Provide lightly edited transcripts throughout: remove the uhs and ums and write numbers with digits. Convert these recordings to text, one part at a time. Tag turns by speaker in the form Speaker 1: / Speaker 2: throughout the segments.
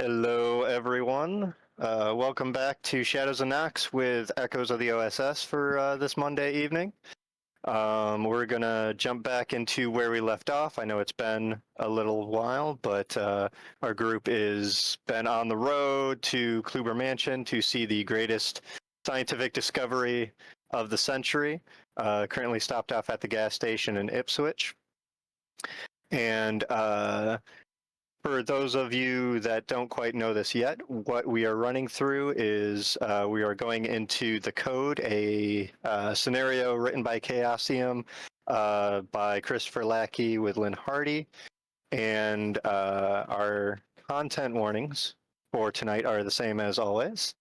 Speaker 1: Hello, everyone. Welcome back to Shadows and Knocks with Echoes of the O.S.S. for this Monday evening. We're going to jump back into where we left off. I know it's been a little while, but our group has been on the road to Kluber Mansion to see the greatest scientific discovery of the century. Currently stopped off at the gas station in Ipswich. And for those of you that don't quite know this yet, what we are running through is we are going into the code, a scenario written by Chaosium, by Christopher Lackey with Lynn Hardy. And our content warnings for tonight are the same as always.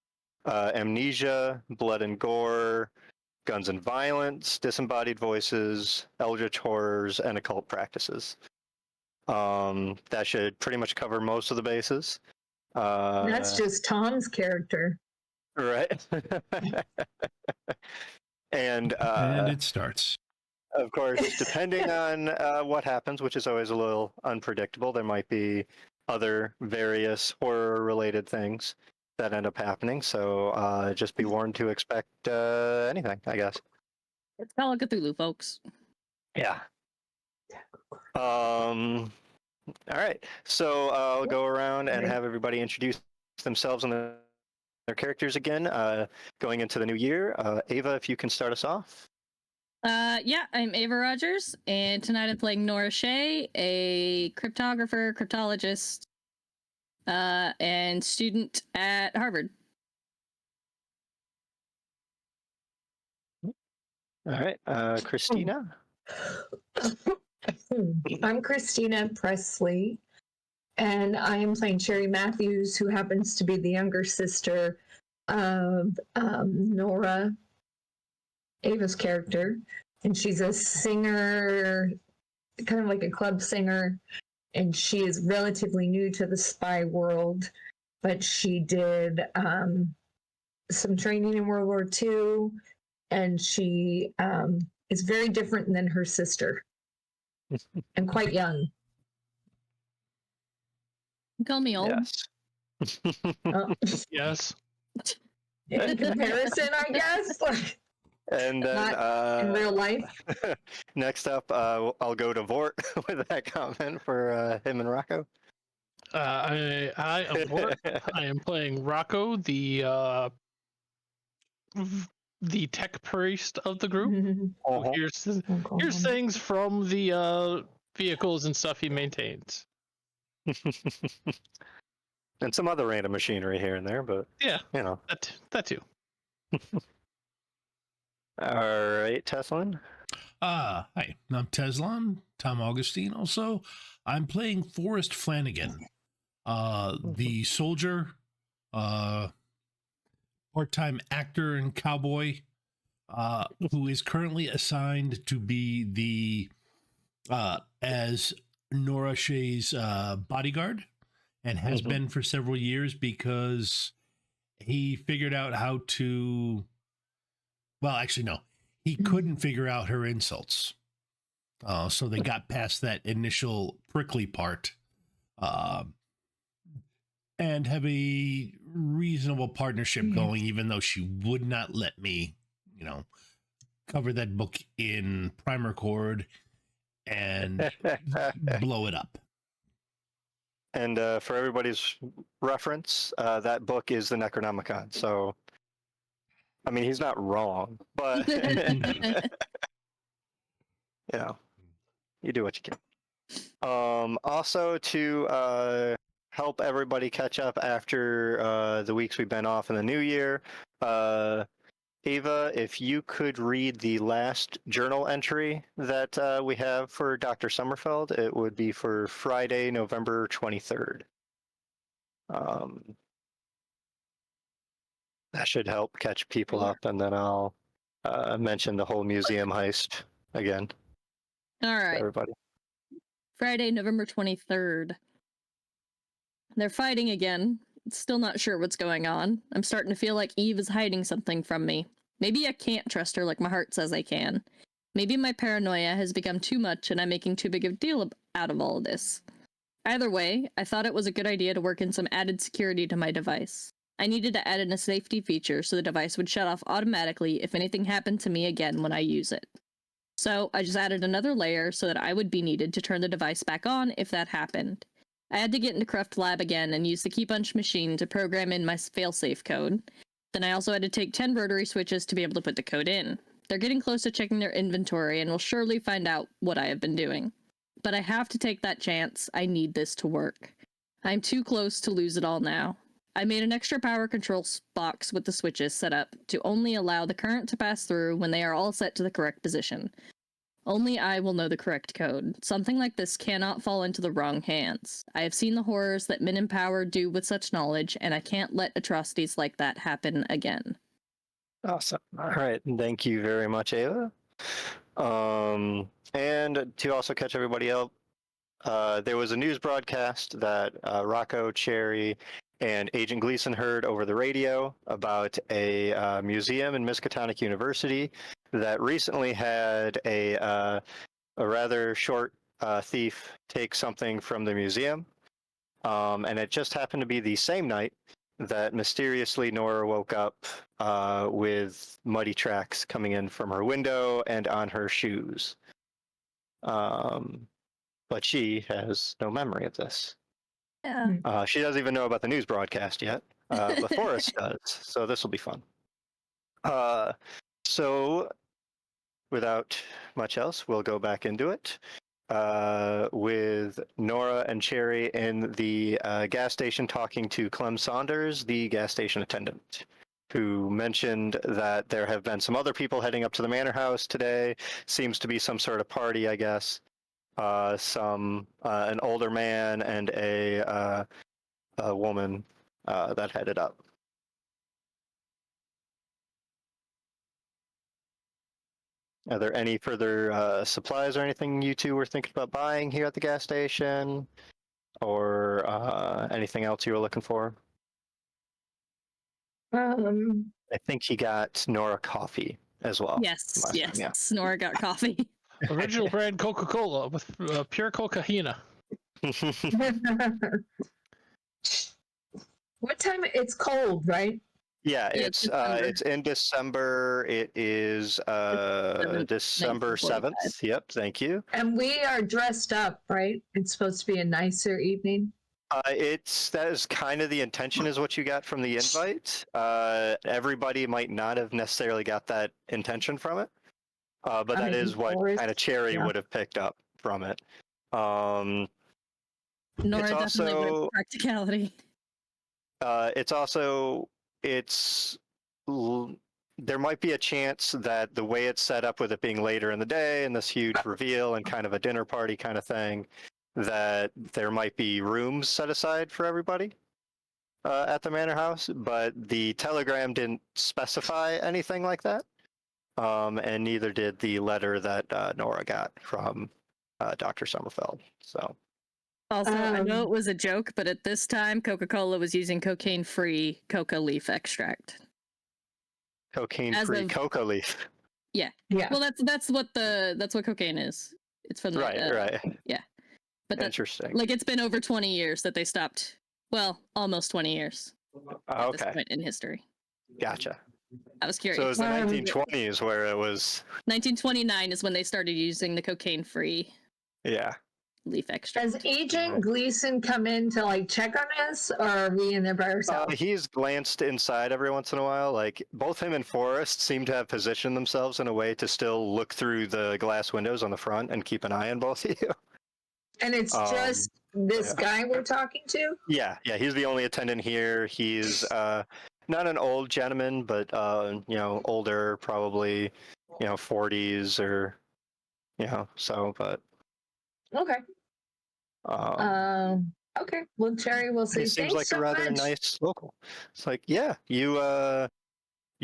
Speaker 1: Amnesia, blood and gore, guns and violence, disembodied voices, eldritch horrors, and occult practices. That should pretty much cover most of the bases.
Speaker 2: That's just Tom's character.
Speaker 1: Right. And
Speaker 3: it starts.
Speaker 1: Of course, depending on what happens, which is always a little unpredictable, there might be other various horror-related things that end up happening. So just be warned to expect anything, I guess.
Speaker 4: It's Call of Cthulhu, folks.
Speaker 1: Yeah. All right. So I'll go around and have everybody introduce themselves and their characters again. Going into the new year, Ava, if you can start us off.
Speaker 4: Yeah, I'm Ava Rogers, and tonight I'm playing Nora Shea, a cryptographer, cryptologist, and student at Harvard.
Speaker 1: All right. Christina.
Speaker 2: I'm Christina Presley, and I am playing Sherry Matthews, who happens to be the younger sister of Nora, Ava's character. And she's a singer, kind of like a club singer, and she is relatively new to the spy world, but she did some training in World War II, and she is very different than her sister. And quite young.
Speaker 4: Call me old.
Speaker 1: Yes.
Speaker 3: Yes.
Speaker 2: In comparison, I guess.
Speaker 1: And then
Speaker 2: Not in real life.
Speaker 1: Next up, I'll go to Vorrt with that comment for him and Rocco.
Speaker 3: I am Vorrt. I am playing Rocco, the tech priest of the group. Here's things from the vehicles and stuff he maintains.
Speaker 1: And some other random machinery here and there, but
Speaker 3: yeah,
Speaker 1: you know.
Speaker 3: That too.
Speaker 1: All right, Teslan.
Speaker 3: Hi, I'm Teslan, Tom Augustine also. I'm playing Forrest Flanagan, the soldier, part-time actor and cowboy, who is currently assigned to be the as Nora Shea's bodyguard, and has been for several years because he figured out how to. Well, actually, no, he couldn't figure out her insults, so they got past that initial prickly part, and have a reasonable partnership going, even though she would not let me, cover that book in primer cord and blow it up.
Speaker 1: And for everybody's reference, that book is the Necronomicon. So, I mean, he's not wrong, but you do what you can. Also, to help everybody catch up after the weeks we've been off in the new year, Ava, if you could read the last journal entry that we have for Dr. Sommerfeld, it would be for Friday, November 23rd. That should help catch people up, and then I'll mention the whole museum heist again.
Speaker 4: All right.
Speaker 1: Everybody.
Speaker 4: Friday, November 23rd. They're fighting again. Still not sure what's going on. I'm starting to feel like Eve is hiding something from me. Maybe I can't trust her like my heart says I can. Maybe my paranoia has become too much and I'm making too big of a deal out of all of this. Either way, I thought it was a good idea to work in some added security to my device. I needed to add in a safety feature so the device would shut off automatically if anything happened to me again when I use it. So I just added another layer so that I would be needed to turn the device back on if that happened. I had to get into Cruft Lab again and use the keypunch machine to program in my failsafe code. Then I also had to take 10 rotary switches to be able to put the code in. They're getting close to checking their inventory and will surely find out what I have been doing. But I have to take that chance. I need this to work. I'm too close to lose it all now. I made an extra power control box with the switches set up to only allow the current to pass through when they are all set to the correct position. Only I will know the correct code. Something like this cannot fall into the wrong hands. I have seen the horrors that men in power do with such knowledge, and I can't let atrocities like that happen again.
Speaker 1: Awesome. All right. Thank you very much, Ava. And to also catch everybody up, there was a news broadcast that Rocco, Cherry, and Agent Gleason heard over the radio about a museum in Miskatonic University that recently had a rather short thief take something from the museum. And it just happened to be the same night that mysteriously Nora woke up with muddy tracks coming in from her window and on her shoes. But she has no memory of this.
Speaker 4: Yeah.
Speaker 1: She doesn't even know about the news broadcast yet, but Forrest does, so this will be fun. So, without much else, we'll go back into it with Nora and Cherry in the gas station talking to Clem Saunders, the gas station attendant, who mentioned that there have been some other people heading up to the manor house today. Seems to be some sort of party, I guess. An older man and a woman that headed up. Are there any further supplies or anything you two were thinking about buying here at the gas station, or anything else you were looking for? I think he got Nora coffee as well.
Speaker 4: Yes,
Speaker 1: last
Speaker 4: yes.
Speaker 1: time, yeah.
Speaker 4: Nora got coffee.
Speaker 5: Original brand Coca-Cola with pure cocaina.
Speaker 2: What time? It's cold, right?
Speaker 1: Yeah,
Speaker 4: Yeah,
Speaker 1: it's
Speaker 4: December.
Speaker 1: it's in December. It is December 7th. Yep, thank you.
Speaker 2: And we are dressed up, right? It's supposed to be a nicer evening.
Speaker 1: That is kind of the intention, is what you got from the invite. Everybody might not have necessarily got that intention from it, but that is what kind of Cherry would have picked up from it.
Speaker 4: Nora
Speaker 1: it's
Speaker 4: definitely
Speaker 1: also
Speaker 4: went practicality.
Speaker 1: There might be a chance that the way it's set up, with it being later in the day and this huge reveal and kind of a dinner party kind of thing, that there might be rooms set aside for everybody at the manor house, but the telegram didn't specify anything like that, and neither did the letter that Nora got from Dr. Sommerfeld. So.
Speaker 4: Also, I know it was a joke, but at this time, Coca-Cola was using cocaine-free coca leaf extract.
Speaker 1: Cocaine-free coca leaf.
Speaker 4: Yeah. Well, that's what cocaine is. It's from the
Speaker 1: right.
Speaker 4: Yeah. But that's
Speaker 1: interesting.
Speaker 4: Like, it's been over 20 years that they stopped. Well, almost 20 years. At this point in history.
Speaker 1: Gotcha.
Speaker 4: I was curious.
Speaker 1: So it was the 1920s where it was.
Speaker 4: 1929 is when they started using the cocaine-free.
Speaker 1: Yeah.
Speaker 4: Leaf extract.
Speaker 2: Does Agent Gleason come in to like check on us, or are we in there by ourselves?
Speaker 1: He's glanced inside every once in a while. Like, both him and Forrest seem to have positioned themselves in a way to still look through the glass windows on the front and keep an eye on both of you.
Speaker 2: And it's just this guy we're talking to?
Speaker 1: Yeah, he's the only attendant here. He's not an old gentleman, but older, probably 40s or so, but
Speaker 2: Okay. Okay. Well, Cherry will say
Speaker 1: he seems like
Speaker 2: so
Speaker 1: a rather
Speaker 2: much.
Speaker 1: nice local. It's like, yeah, you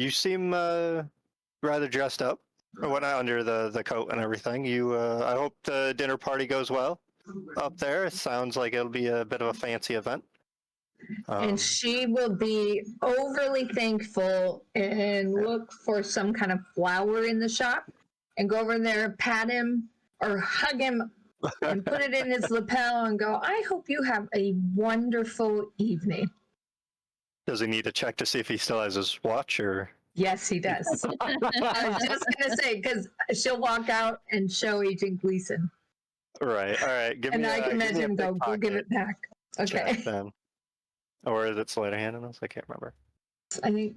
Speaker 1: seem rather dressed up or whatnot under the coat and everything. I hope the dinner party goes well up there. It sounds like it'll be a bit of a fancy event.
Speaker 2: And she will be overly thankful and look for some kind of flower in the shop and go over there, pat him or hug him and put it in his lapel and go, I hope you have a wonderful evening.
Speaker 1: Does he need to check to see if he still has his watch, or?
Speaker 2: Yes, he does. I was just going to say, because she'll walk out and show Agent Gleason.
Speaker 1: Right. All right. Give
Speaker 2: And
Speaker 1: me.
Speaker 2: I can
Speaker 1: give me
Speaker 2: imagine
Speaker 1: a
Speaker 2: him go give it
Speaker 1: pickpocket
Speaker 2: back. Okay.
Speaker 1: check then. Or is it sleight of hand in this? I can't remember.
Speaker 2: I think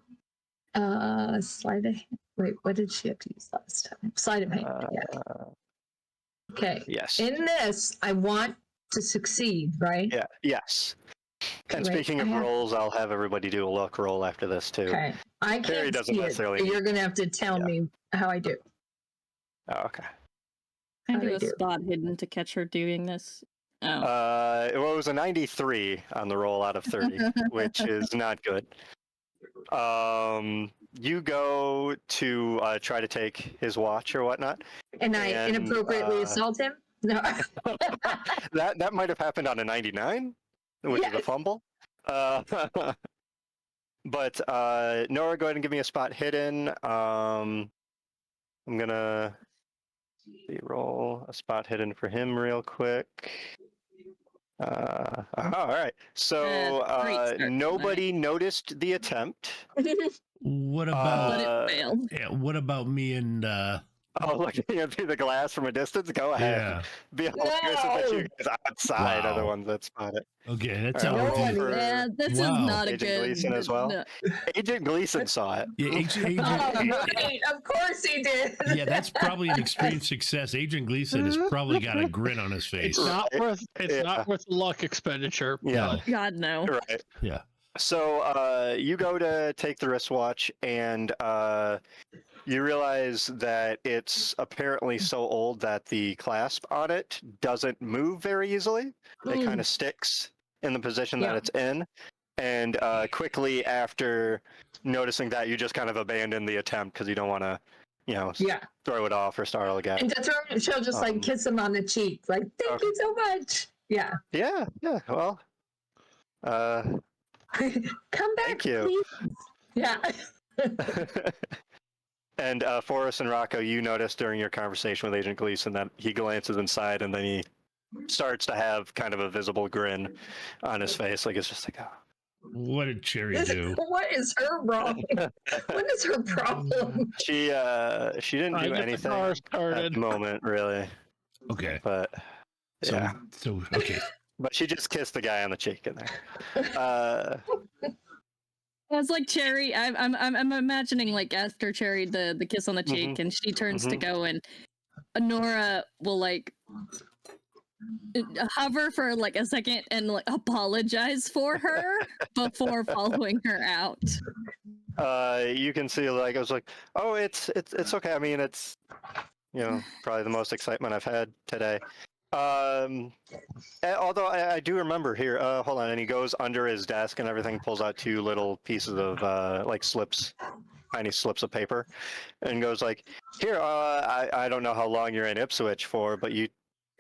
Speaker 2: sleight of hand. Wait, what did she have to use last time? Sleight of hand. Yeah. Okay.
Speaker 1: Yes.
Speaker 2: In this, I want to succeed, right?
Speaker 1: Yeah. Yes. And
Speaker 2: Wait,
Speaker 1: speaking of
Speaker 2: I have-
Speaker 1: rolls, I'll have everybody do a luck roll after this too.
Speaker 2: Okay. I
Speaker 1: Terry
Speaker 2: can't
Speaker 1: doesn't
Speaker 2: see it.
Speaker 1: necessarily
Speaker 2: So
Speaker 1: need-
Speaker 2: you're going to have to tell me how I do.
Speaker 1: Oh, okay.
Speaker 4: I
Speaker 2: How
Speaker 4: do
Speaker 2: do
Speaker 4: a
Speaker 2: you do?
Speaker 4: spot hidden to catch her doing this. Oh.
Speaker 1: Well, it was a 93 on the roll out of 30, which is not good. You go to try to take his watch or whatnot.
Speaker 2: And I
Speaker 1: And,
Speaker 2: inappropriately assault him? No.
Speaker 1: That might have happened on a 99, which is a
Speaker 2: Yes.
Speaker 1: fumble. But Nora, go ahead and give me a spot hidden. I'm gonna roll a spot hidden for him real quick. All right. So
Speaker 4: Great start
Speaker 1: nobody noticed the attempt.
Speaker 3: What
Speaker 4: But
Speaker 3: about
Speaker 4: it failed.
Speaker 3: yeah, what about me and
Speaker 1: Oh, looking at through the glass from a distance. Go ahead.
Speaker 3: yeah.
Speaker 1: Be hilarious if you guys outside are the
Speaker 3: Wow.
Speaker 1: ones that spot it.
Speaker 3: Okay, that's
Speaker 1: All
Speaker 3: how
Speaker 1: right,
Speaker 3: we're
Speaker 1: roll
Speaker 3: doing.
Speaker 1: for
Speaker 4: Yeah, this is
Speaker 3: Wow.
Speaker 4: not a
Speaker 1: Agent
Speaker 4: good.
Speaker 1: Gleason as well?
Speaker 4: no.
Speaker 1: Agent Gleason saw it.
Speaker 3: Yeah, Agent,
Speaker 2: Oh, right. Of course he did.
Speaker 3: yeah, that's probably an extreme success. Agent Gleason has probably got a grin on his face.
Speaker 5: It's not
Speaker 1: Right.
Speaker 5: worth. It's
Speaker 1: Yeah.
Speaker 5: not worth luck expenditure.
Speaker 1: Yeah.
Speaker 3: No.
Speaker 4: God no.
Speaker 1: Right.
Speaker 3: Yeah.
Speaker 1: So you go to take the wristwatch, and you realize that it's apparently so old that the clasp on it doesn't move very easily. It kind of sticks in the position that
Speaker 2: Yeah.
Speaker 1: it's in. And quickly after noticing that, you just kind of abandon the attempt because you don't want to,
Speaker 2: Yeah.
Speaker 1: throw it off or startle again.
Speaker 2: And to throw, she'll just like kiss him on the cheek. Like, thank
Speaker 1: Okay.
Speaker 2: you so much. Yeah.
Speaker 1: Yeah. Well,
Speaker 2: Come back,
Speaker 1: Thank you.
Speaker 2: please. Yeah.
Speaker 1: And Forrest and Rocco, you notice during your conversation with Agent Gleason that he glances inside and then he starts to have kind of a visible grin on his face. Like it's just like, oh.
Speaker 3: What did Cherry do?
Speaker 2: What is her wrong? What is her problem?
Speaker 1: She didn't
Speaker 5: I
Speaker 1: do
Speaker 5: get the
Speaker 1: anything
Speaker 5: car
Speaker 1: at
Speaker 5: started.
Speaker 1: the moment, really.
Speaker 3: Okay.
Speaker 1: But
Speaker 3: So,
Speaker 1: yeah,
Speaker 3: so okay.
Speaker 1: but she just kissed the guy on the cheek in there.
Speaker 4: I was like Cherry. I'm imagining like after Cherry the kiss on the cheek, and she turns to go, and Nora will like hover for like a second and like apologize for her before following her out.
Speaker 1: You can see like I was like, oh, it's okay. I mean, it's probably the most excitement I've had today. Although I do remember here, hold on, and he goes under his desk and everything, pulls out two little pieces of like slips, tiny slips of paper, and goes like, here, I don't know how long you're in Ipswich for, but you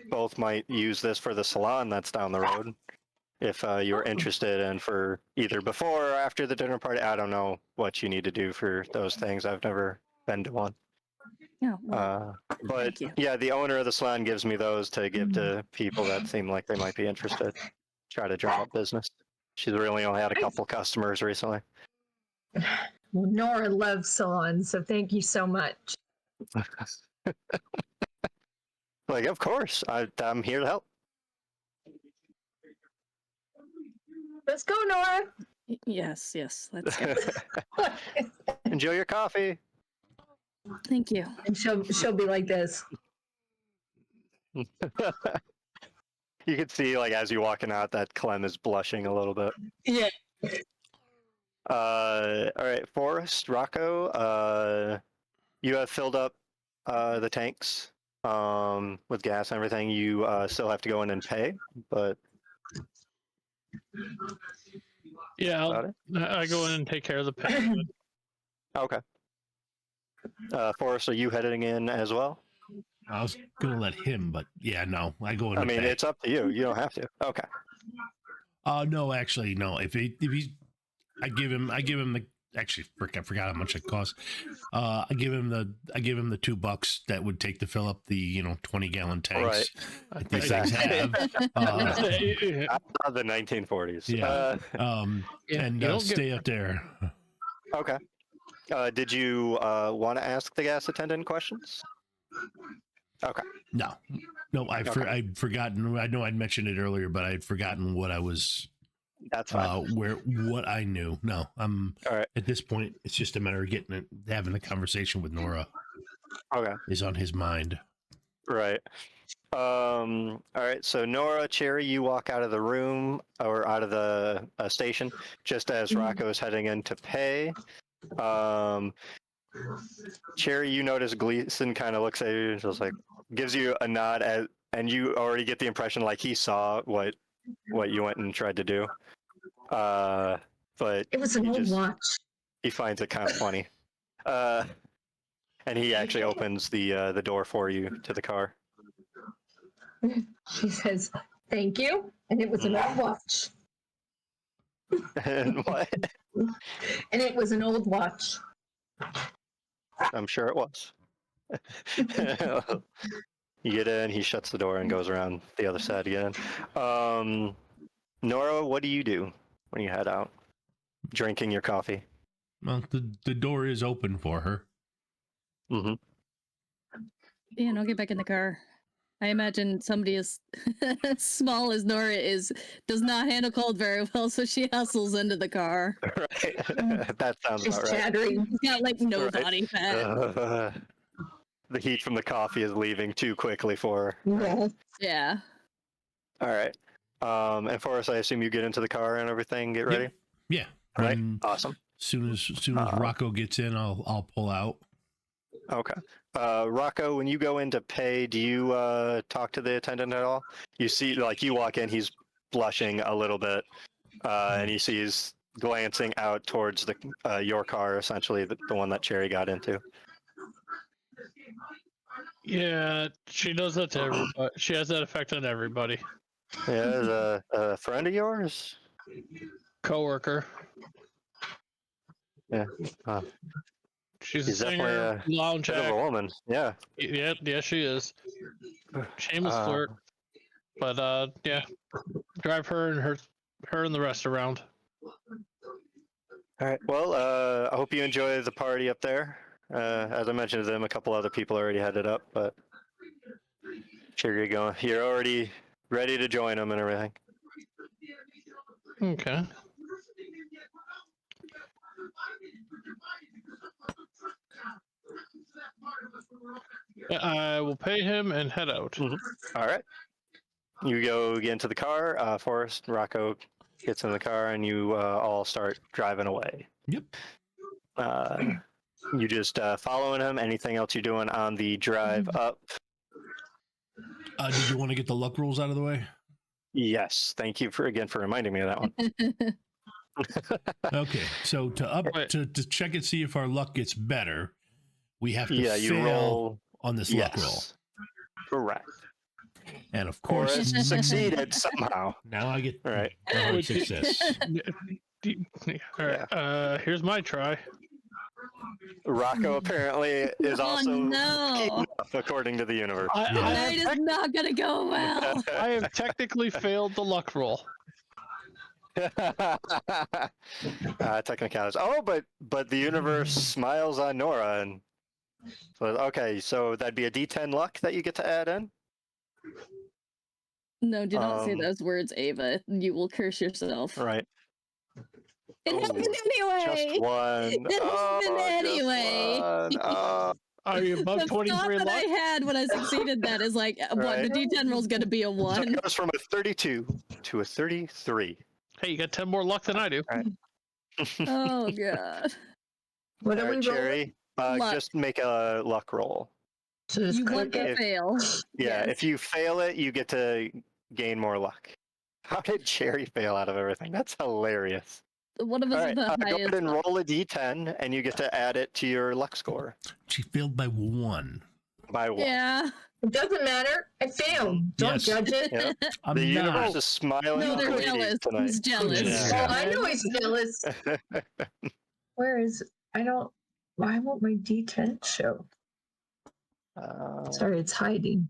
Speaker 1: both might use this for the salon that's down the road, if you're interested, and for either before or after the dinner party. I don't know what you need to do for those things. I've never been to one.
Speaker 4: Oh, well,
Speaker 1: But
Speaker 4: thank you.
Speaker 1: yeah, the owner of the salon gives me those to give to people that seem like they might be interested. Try to drum up business. She's really only had a couple customers recently.
Speaker 2: Well, Nora loves salons, so thank you so much.
Speaker 1: Like, of course, I'm here to help.
Speaker 2: Let's go, Nora.
Speaker 4: Yes, let's go.
Speaker 1: Enjoy your coffee.
Speaker 4: Thank you.
Speaker 2: And she'll be like this.
Speaker 1: You can see, like, as you're walking out, that Clem is blushing a little bit.
Speaker 2: Yeah.
Speaker 1: All right, Forrest, Rocco, you have filled up the tanks with gas and everything. You still have to go in and pay, but
Speaker 5: Yeah,
Speaker 1: about it.
Speaker 5: I go in and take care of the payment.
Speaker 1: Okay. Forrest, are you heading in as well?
Speaker 3: I was gonna let him, but yeah, no. I go in.
Speaker 1: I
Speaker 3: to
Speaker 1: mean,
Speaker 3: pay.
Speaker 1: it's up to you. You don't have to. Okay.
Speaker 3: No, actually, no. If he's, I give him actually, I forgot how much it costs. I give him the $2 that would take to fill up the 20-gallon tanks that these things have.
Speaker 1: The 1940s.
Speaker 3: Yeah.
Speaker 5: Yeah,
Speaker 3: and
Speaker 5: you don't
Speaker 3: stay up there.
Speaker 1: Okay. Did you want to ask the gas attendant questions? Okay.
Speaker 3: No, I'd forgotten. I know I'd mentioned it earlier, but I'd forgotten what I was.
Speaker 1: That's fine.
Speaker 3: What I knew. No, I'm
Speaker 1: All right.
Speaker 3: at this point. It's just a matter of having a conversation with Nora.
Speaker 1: Okay.
Speaker 3: Is on his mind.
Speaker 1: Right. All right. So Nora, Cherry, you walk out of the room or out of the station just as Rocco is heading in to pay. Cherry, you notice Gleason kind of looks at you, just like gives you a nod, and you already get the impression like he saw what you went and tried to do. But
Speaker 2: It was an old watch.
Speaker 1: He finds it kind of funny. And he actually opens the door for you to the car.
Speaker 2: She says, "Thank you," and it was an old watch.
Speaker 1: And what?
Speaker 2: And it was an old watch.
Speaker 1: I'm sure it was. You get in, he shuts the door and goes around the other side again. Nora, what do you do when you head out? Drinking your coffee.
Speaker 3: Well, the door is open for her.
Speaker 1: Mm-hmm.
Speaker 4: Yeah, and I'll get back in the car. I imagine somebody as small as Nora does not handle cold very well, so she hustles into the car.
Speaker 1: Right. That sounds
Speaker 2: She's
Speaker 1: about right.
Speaker 2: chattering.
Speaker 4: She's got like no
Speaker 1: Right.
Speaker 4: body fat.
Speaker 1: The heat from the coffee is leaving too quickly for her.
Speaker 2: Yeah.
Speaker 4: Yeah.
Speaker 1: All right. And Forrest, I assume you get into the car and everything, get ready?
Speaker 3: Yeah.
Speaker 1: All right.
Speaker 3: When-
Speaker 1: Awesome.
Speaker 3: Soon as Rocco gets in, I'll pull out.
Speaker 1: Okay. Rocco, when you go in to pay, do you talk to the attendant at all? You see, like, you walk in, he's blushing a little bit, and you see he's glancing out towards your car, essentially, the one that Cherry got into.
Speaker 5: Yeah, she does that to everybody. She has that effect on everybody.
Speaker 1: Yeah, is a friend of yours?
Speaker 5: Coworker.
Speaker 1: Yeah.
Speaker 5: She's
Speaker 1: She's
Speaker 5: a singer,
Speaker 1: definitely
Speaker 5: lounge
Speaker 1: Bit of a
Speaker 5: act.
Speaker 1: woman, yeah.
Speaker 5: Yeah, she is. Shameless flirt. But yeah, drive her and the rest around.
Speaker 1: All right. Well, I hope you enjoy the party up there. As I mentioned to them, a couple other people already headed up, but sure you're going. You're already ready to join them and everything.
Speaker 5: Okay. Yeah, I will pay him and head out.
Speaker 1: Mhm. All right. You go get into the car. Forrest, Rocco gets in the car, and you all start driving away.
Speaker 3: Yep.
Speaker 1: You just following him. Anything else you're doing on the drive up?
Speaker 3: Did you want to get the luck rules out of the way?
Speaker 1: Yes. Thank you for reminding me of that one.
Speaker 3: Okay. So to check and see if our luck gets better, we have to
Speaker 1: you
Speaker 3: fail
Speaker 1: roll
Speaker 3: on this luck roll.
Speaker 1: Correct.
Speaker 3: And of course,
Speaker 1: Forrest succeeded somehow.
Speaker 3: now I get
Speaker 1: All right.
Speaker 3: hard success.
Speaker 5: All right. Here's my try.
Speaker 1: Rocco apparently is also
Speaker 4: Oh no!
Speaker 1: keen enough, according to the universe.
Speaker 5: I
Speaker 4: Tonight is not gonna go well.
Speaker 5: I have technically failed the luck roll.
Speaker 1: Technicalities. Oh, but the universe smiles on Nora, and so okay, so that'd be a D10 luck that you get to add in.
Speaker 4: No, do not say those words, Ava. You will curse yourself.
Speaker 1: Right.
Speaker 4: It
Speaker 1: Oh,
Speaker 4: happened anyway.
Speaker 1: Just one.
Speaker 4: It happened anyway.
Speaker 1: Just one. Oh,
Speaker 5: Are you above
Speaker 4: The
Speaker 5: 23
Speaker 4: thought that
Speaker 5: luck?
Speaker 4: I had when I succeeded that is like, what,
Speaker 1: Right.
Speaker 4: the D10 roll's gonna be a
Speaker 1: so
Speaker 4: 1.
Speaker 1: it goes from a 32 to a 33.
Speaker 5: Hey, you got 10 more luck than I do.
Speaker 4: Oh god.
Speaker 2: What
Speaker 1: All
Speaker 2: are we
Speaker 1: right,
Speaker 2: rolling?
Speaker 1: Cherry.
Speaker 4: Luck.
Speaker 1: Just make a luck roll.
Speaker 2: So just
Speaker 4: You want
Speaker 2: click
Speaker 4: to
Speaker 2: it.
Speaker 4: fail.
Speaker 1: Yeah,
Speaker 4: Yes.
Speaker 1: if you fail it, you get to gain more luck. How did Cherry fail out of everything? That's hilarious.
Speaker 4: One of
Speaker 1: All
Speaker 4: us
Speaker 1: right,
Speaker 4: is the
Speaker 1: go
Speaker 4: highest.
Speaker 1: ahead and roll a d10, and you get to add it to your luck score
Speaker 3: She failed by 1.
Speaker 1: by 1.
Speaker 4: Yeah.
Speaker 2: It doesn't matter. I failed. Don't
Speaker 3: Yes.
Speaker 2: judge it.
Speaker 1: Yeah.
Speaker 3: I'm
Speaker 1: The
Speaker 3: not.
Speaker 1: universe is smiling
Speaker 4: No,
Speaker 1: on
Speaker 4: they're
Speaker 1: ladies
Speaker 4: jealous.
Speaker 1: tonight.
Speaker 4: He's jealous.
Speaker 3: Yeah.
Speaker 2: Oh, I know he's jealous. Where is I don't why won't my D10 show? Sorry, it's hiding.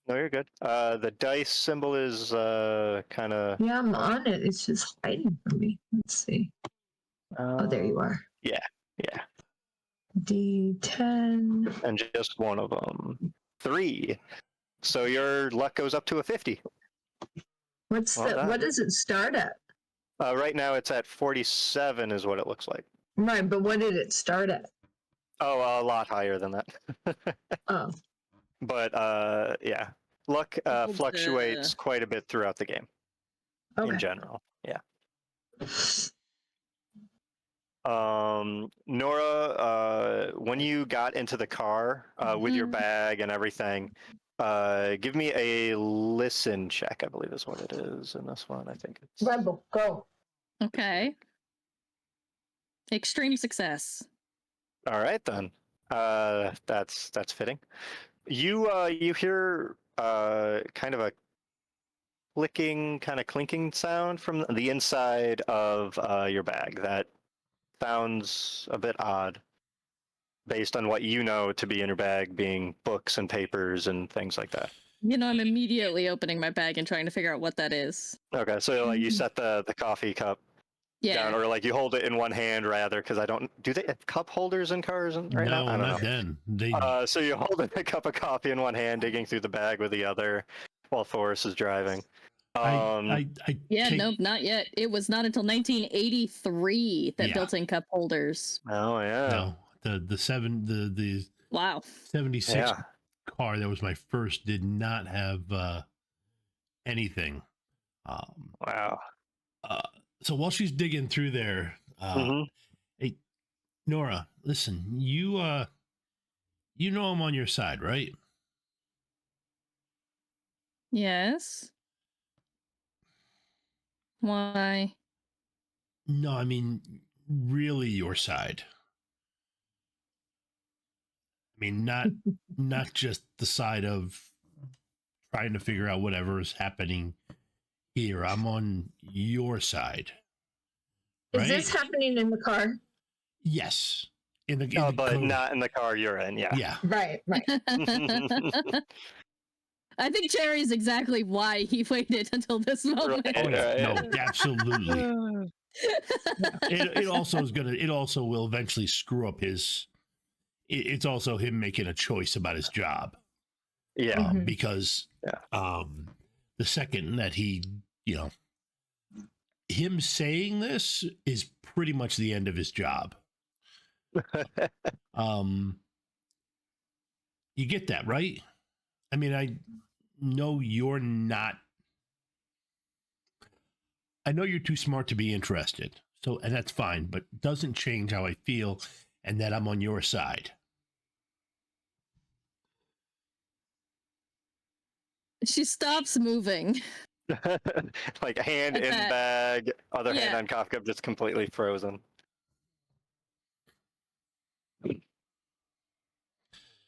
Speaker 1: No, you're good. The dice symbol is kind of.
Speaker 2: Yeah, I'm on it. It's just hiding from me. Let's see. Oh, there you are.
Speaker 1: Yeah.
Speaker 2: D10.
Speaker 1: And just one of them. 3. So your luck goes up to a 50.
Speaker 2: What does it start at?
Speaker 1: Right now it's at 47 is what it looks like.
Speaker 2: Right, but what did it start at?
Speaker 1: Oh, a lot higher than that.
Speaker 2: Oh.
Speaker 1: But yeah, luck fluctuates quite a bit throughout the game in general. Yeah. Nora, when you got into the car with your bag and everything, give me a listen check, I believe is what it is in this one. I think it's
Speaker 2: Rebel, go.
Speaker 4: Okay. Extreme success.
Speaker 1: all right then. That's fitting. You hear kind of a clicking, kind of clinking sound from the inside of your bag. That sounds a bit odd, based on what you know to be in your bag, being books and papers and things like that.
Speaker 4: You know, I'm immediately opening my bag and trying to figure out what that is.
Speaker 1: Okay, so like you set the coffee cup down, or like you hold it in one hand rather, because do they have cup holders in cars right now? I don't know.
Speaker 3: Then.
Speaker 1: So you hold a cup of coffee in one hand, digging through the bag with the other, while Forrest is driving.
Speaker 4: Nope, not yet. It was not until 1983 that built-in cup holders.
Speaker 1: Oh yeah.
Speaker 3: No, the
Speaker 4: wow
Speaker 3: 76 car that was my first did not have anything.
Speaker 1: Wow.
Speaker 3: So while she's digging through there, hey Nora, listen, you know I'm on your side, right?
Speaker 4: Yes. Why?
Speaker 3: No, I mean really your side. I mean not just the side of trying to figure out whatever is happening here. I'm on your side.
Speaker 2: Is
Speaker 3: right?
Speaker 2: this happening in the car?
Speaker 3: Yes. In the
Speaker 1: but not in the car you're in. Yeah.
Speaker 3: Yeah.
Speaker 2: Right.
Speaker 4: I think Cherry is exactly why he waited until this moment.
Speaker 3: No, absolutely. It also will eventually screw up his. It's also him making a choice about his job.
Speaker 1: Yeah.
Speaker 3: Because the second that he, him saying this is pretty much the end of his job. You get that, right? I mean, I know you're not. I know you're too smart to be interested. So, and that's fine, but it doesn't change how I feel and that I'm on your side.
Speaker 4: She stops moving.
Speaker 1: Like hand in bag, other hand on cough cup, just completely frozen.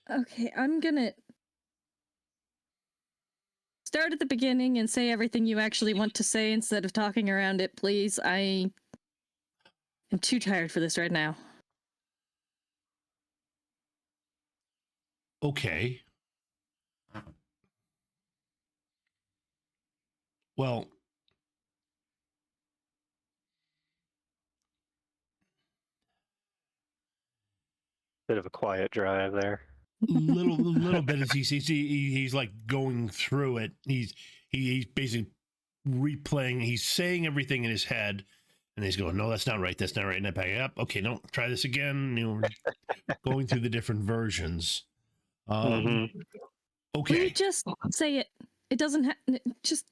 Speaker 4: Okay, I'm gonna start at the beginning and say everything you actually want to say instead of talking around it, please. I am too tired for this right now.
Speaker 3: Okay. Well,
Speaker 1: bit of a quiet drive there.
Speaker 3: little bit as he's like going through it. He's basically replaying. He's saying everything in his head, and he's going, "No, that's not right. That's not right." And I back up. Okay, no, try this again. Going through the different versions. Okay.
Speaker 4: Will you just say it? It doesn't just.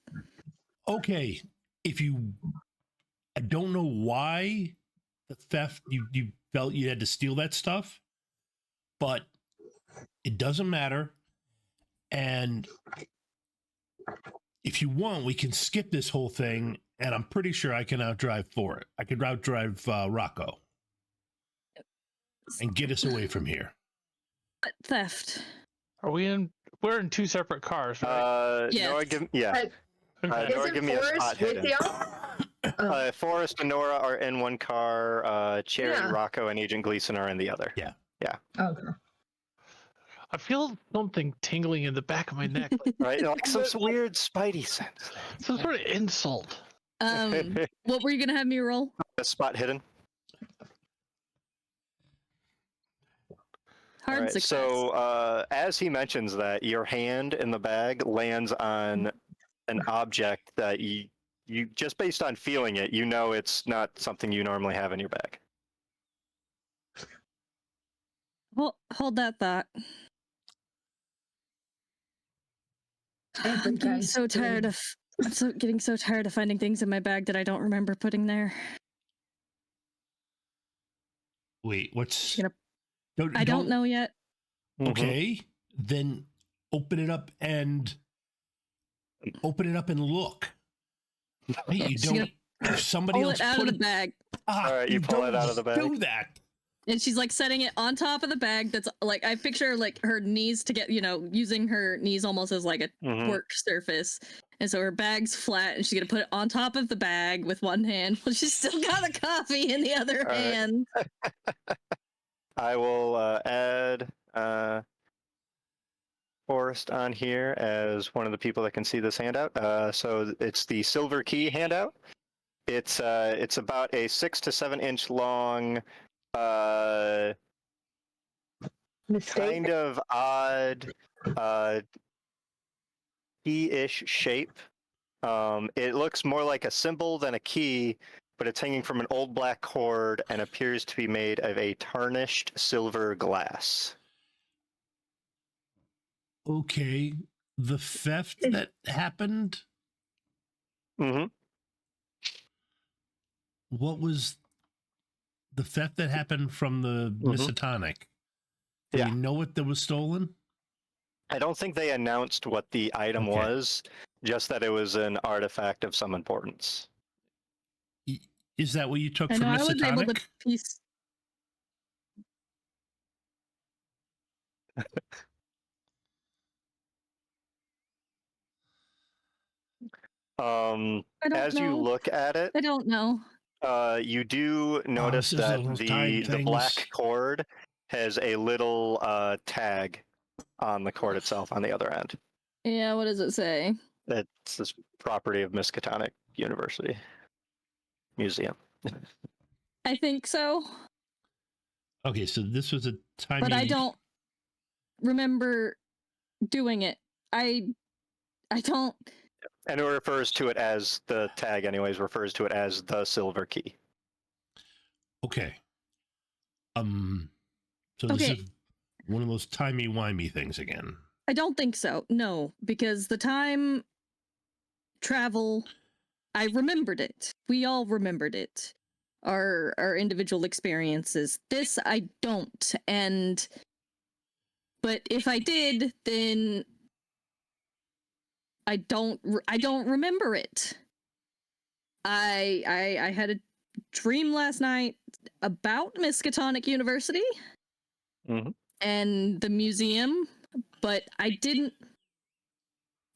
Speaker 3: Okay, I don't know why the theft you felt you had to steal that stuff, but it doesn't matter. And if you want, we can skip this whole thing, and I'm pretty sure I can outdrive Vorrt. I could outdrive Rocco and get us away from here.
Speaker 4: Theft.
Speaker 5: We're in two separate cars, right?
Speaker 1: Yes. Nora, give me a spot hidden. Forrest and Nora are in one car. Cherry,
Speaker 2: Yeah.
Speaker 1: Rocco, and Agent Gleason are in the other.
Speaker 2: Okay.
Speaker 5: I feel something tingling in the back of my neck, like
Speaker 1: Right? Like some weird spidey sense.
Speaker 5: some sort of insult.
Speaker 4: What were you gonna have me roll?
Speaker 1: A spot hidden.
Speaker 4: Hard
Speaker 1: All right,
Speaker 4: success.
Speaker 1: so as he mentions that, your hand in the bag lands on an object that you just based on feeling it, you know it's not something you normally have in your bag.
Speaker 4: Hold that thought. I'm getting
Speaker 2: guy's
Speaker 4: so tired
Speaker 2: doing-
Speaker 4: of. Getting so tired of finding things in my bag that I don't remember putting there.
Speaker 3: Wait, what's?
Speaker 4: She's gonna- I don't know yet.
Speaker 3: Okay, then open it up and look. Hey, you
Speaker 4: She's
Speaker 3: don't.
Speaker 4: gonna
Speaker 3: If somebody
Speaker 4: Pull
Speaker 3: else
Speaker 4: it out of
Speaker 3: put
Speaker 4: the bag.
Speaker 3: Ah,
Speaker 1: All right, you pull it out of the bag.
Speaker 3: Do that.
Speaker 4: And she's like setting it on top of the bag. That's like, I picture like her knees to get, using her knees almost as like a
Speaker 1: Mhm.
Speaker 4: work surface. And so her bag's flat and she's going to put it on top of the bag with one hand. But she's still got a coffee in the other
Speaker 1: All right.
Speaker 4: hand.
Speaker 1: I will add Forrest on here as one of the people that can see this handout. So it's the silver key handout. It's about a 6 to 7 inch long,
Speaker 2: Mistake.
Speaker 1: kind of odd, key-ish shape. It looks more like a symbol than a key, but it's hanging from an old black cord and appears to be made of a tarnished silver glass.
Speaker 3: Okay, the theft that happened.
Speaker 1: Mm-hmm.
Speaker 3: What was the theft that happened from the Miskatonic? Do
Speaker 1: Yeah.
Speaker 3: you know what that was stolen?
Speaker 1: I don't think they announced what the item
Speaker 3: Okay.
Speaker 1: was, just that it was an artifact of some importance.
Speaker 3: Is that what you took
Speaker 4: I
Speaker 3: from
Speaker 4: know I was able
Speaker 3: Miskatonic?
Speaker 4: to piece. I don't
Speaker 1: As
Speaker 4: know.
Speaker 1: you look at it,
Speaker 4: I don't know.
Speaker 1: you do notice
Speaker 3: this is
Speaker 1: that
Speaker 3: those time
Speaker 1: the black
Speaker 3: things.
Speaker 1: cord has a little tag on the cord itself on the other end.
Speaker 4: Yeah, what does it say?
Speaker 1: It's this property of Miskatonic University Museum.
Speaker 4: I think so,
Speaker 3: Okay, so this was a time.
Speaker 4: but I don't remember doing it. I don't.
Speaker 1: And it refers to it as, the tag anyways, refers to it as the silver key.
Speaker 3: Okay. So this
Speaker 4: Okay.
Speaker 3: is one of those timey-wimey things again.
Speaker 4: I don't think so. No, because the time travel, I remembered it. We all remembered it. Our individual experiences. This I don't. But if I did, then I don't remember it. I had a dream last night about Miskatonic University
Speaker 1: Mhm.
Speaker 4: and the museum, but I didn't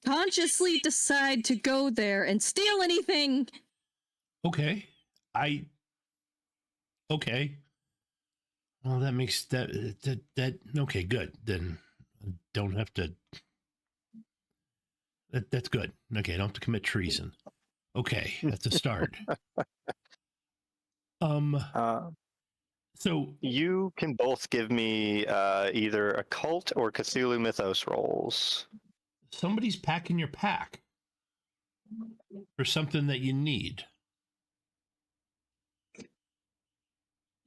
Speaker 4: consciously decide to go there and steal anything.
Speaker 3: Okay. Okay. Well, that makes that okay, good. Then I don't have to. That's good. Okay, I don't have to commit treason. Okay, that's a start. So
Speaker 1: You can both give me either occult or Cthulhu Mythos rolls.
Speaker 3: somebody's packing your pack for something that you need.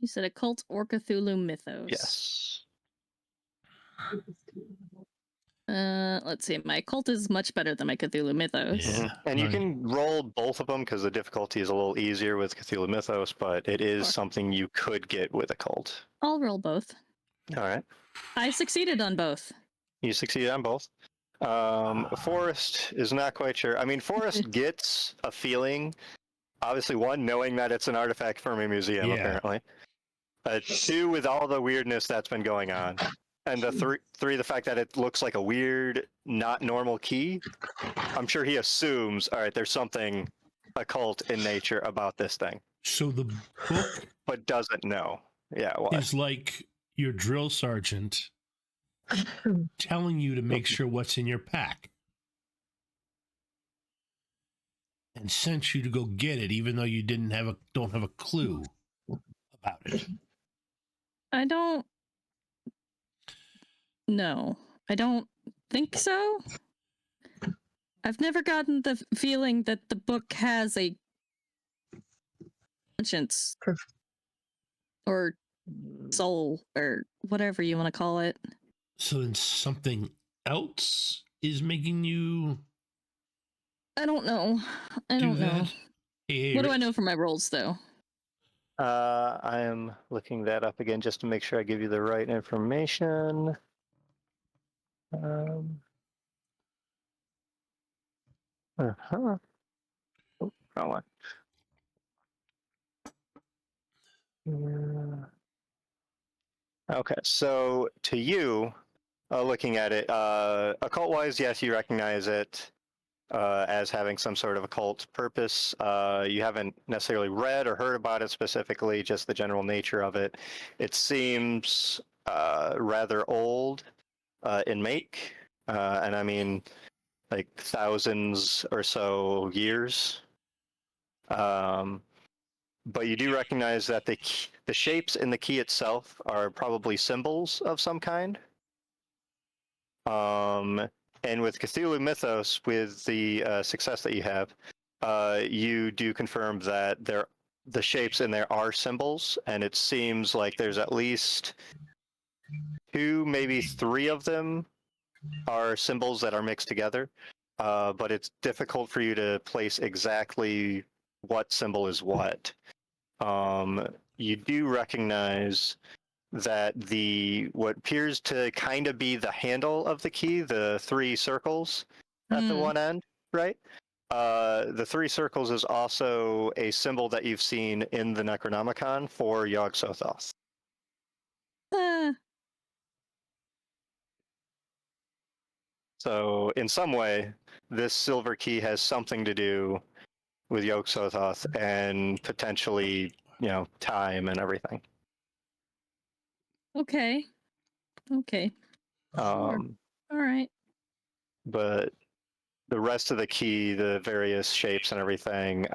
Speaker 4: You said occult or Cthulhu Mythos.
Speaker 1: Yes.
Speaker 4: Let's see. My occult is much better than my Cthulhu Mythos.
Speaker 3: Yeah.
Speaker 1: And you
Speaker 3: Right.
Speaker 1: can roll both of them because the difficulty is a little easier with Cthulhu Mythos, but it is
Speaker 4: Sure.
Speaker 1: something you could get with occult.
Speaker 4: I'll roll both.
Speaker 1: All right.
Speaker 4: I succeeded on both.
Speaker 1: You succeeded on both. Forrest is not quite sure. I mean, Forrest gets a feeling, obviously, one, knowing that it's an artifact from a museum,
Speaker 3: Yeah.
Speaker 1: apparently. Two, with all the weirdness that's been going on. And the three, the fact that it looks like a weird, not normal key. I'm sure he assumes, all right, there's something occult in nature about this thing,
Speaker 3: So the book
Speaker 1: but doesn't know. Yeah, what?
Speaker 3: is like your drill sergeant telling you to make sure what's in your pack and sent you to go get it, even though you don't have a clue about it.
Speaker 4: I don't know. I don't think so. I've never gotten the feeling that the book has a conscience or soul or whatever you want to call it.
Speaker 3: So then something else is making you
Speaker 4: I don't know. I
Speaker 3: do
Speaker 4: don't know.
Speaker 3: that? Hey,
Speaker 4: What do I know for my rolls, though?
Speaker 1: I am looking that up again just to make sure I give you the right information. Uh-huh. Oh, wrong one. Okay, so to you, looking at it, occult-wise, yes, you recognize it as having some sort of occult purpose. You haven't necessarily read or heard about it specifically, just the general nature of it. It seems rather old in make, and I mean like thousands or so years. But you do recognize that the shapes in the key itself are probably symbols of some kind. And with Cthulhu Mythos, with the success that you have, you do confirm that the shapes in there are symbols, and it seems like there's at least 2, maybe 3 of them are symbols that are mixed together. But it's difficult for you to place exactly what symbol is what. You do recognize that what appears to kind of be the handle of the key, the 3 circles at the one end, right? The 3 circles is also a symbol that you've seen in the Necronomicon for Yog-Sothoth. So in some way, this silver key has something to do with Yog-Sothoth and potentially, time and everything.
Speaker 4: Okay. Okay. Sure. All right.
Speaker 1: But the rest of the key, the various shapes and everything,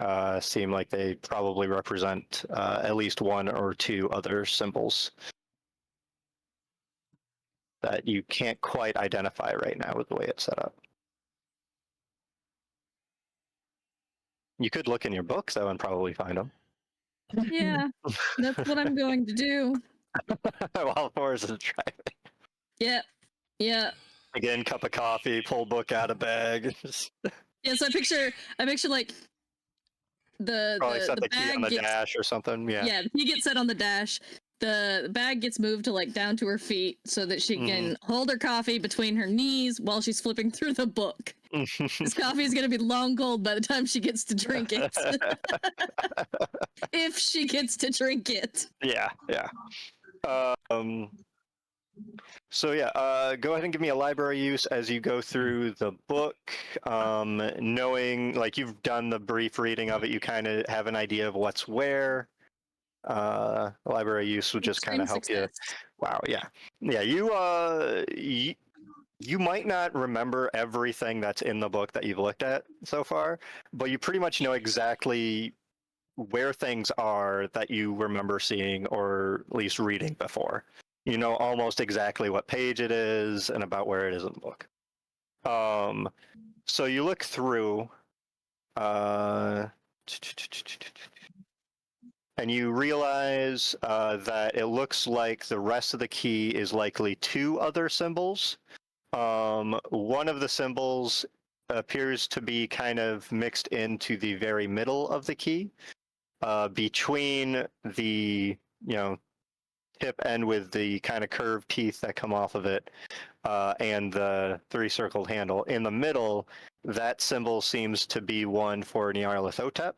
Speaker 1: seem like they probably represent at least 1 or 2 other symbols that you can't quite identify right now with the way it's set up. You could look in your book, though, and probably find them.
Speaker 4: Yeah, that's what I'm going to do.
Speaker 1: While Forrest is driving.
Speaker 4: Yeah. Yeah.
Speaker 1: Again, cup of coffee, pull book out of bag.
Speaker 4: Yeah, so I picture like
Speaker 1: Probably set the key
Speaker 4: bag
Speaker 1: on the
Speaker 4: gets,
Speaker 1: dash or something. Yeah.
Speaker 4: he gets set on the dash. The bag gets moved to like down to her feet so that she can hold her coffee between her knees while she's flipping through the book. This coffee is going to be long cold by the time she gets to drink it. If she gets to drink it.
Speaker 1: Yeah. So yeah, go ahead and give me a library use as you go through the book. Knowing, like, you've done the brief reading of it, you kind of have an idea of what's where. Library use will just kind of help you. Wow, yeah. You might not remember everything that's in the book that you've looked at so far, but you pretty much know exactly where things are that you remember seeing or at least reading before. You know almost exactly what page it is and about where it is in the book. So you look through, and you realize that it looks like the rest of the key is likely 2 other symbols. One of the symbols appears to be kind of mixed into the very middle of the key, between the tip end with the kind of curved teeth that come off of it, and the 3-circled handle. In the middle, that symbol seems to be one for Nyarlathotep.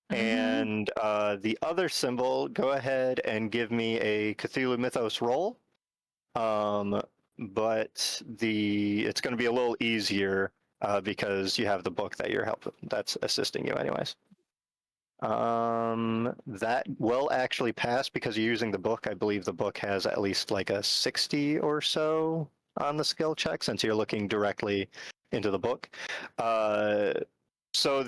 Speaker 1: And the other symbol, go ahead and give me a Cthulhu Mythos roll. But it's going to be a little easier because you have the book that that's assisting you anyways. That will actually pass because you're using the book. I believe the book has at least like a 60 or so on the skill check since you're looking directly into the book. So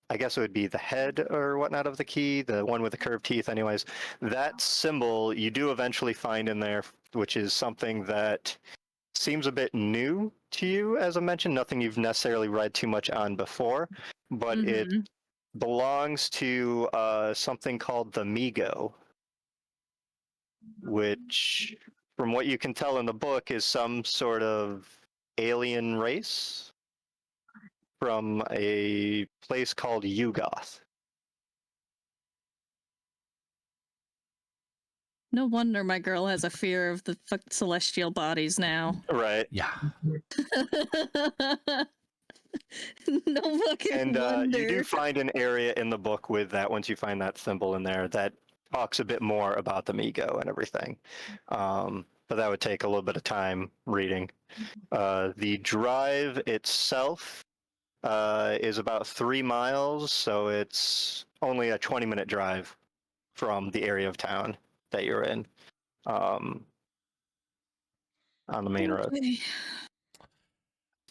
Speaker 1: I guess it would be the head or whatnot of the key, the one with the curved teeth anyways. That symbol you do eventually find in there, which is something that seems a bit new to you, as I mentioned, nothing you've necessarily read too much on before, but it belongs to something called the Migo, which, from what you can tell in the book, is some sort of alien race from a place called Yugoth.
Speaker 4: No wonder my girl has a fear of the celestial bodies now.
Speaker 1: Right.
Speaker 3: Yeah.
Speaker 4: No fucking
Speaker 1: And
Speaker 4: wonder.
Speaker 1: you do find an area in the book with that, once you find that symbol in there, that talks a bit more about the Migo and everything. But that would take a little bit of time reading. The drive itself is about 3 miles, so it's only a 20-minute drive from the area of town that you're in, on the main road.
Speaker 4: Okay.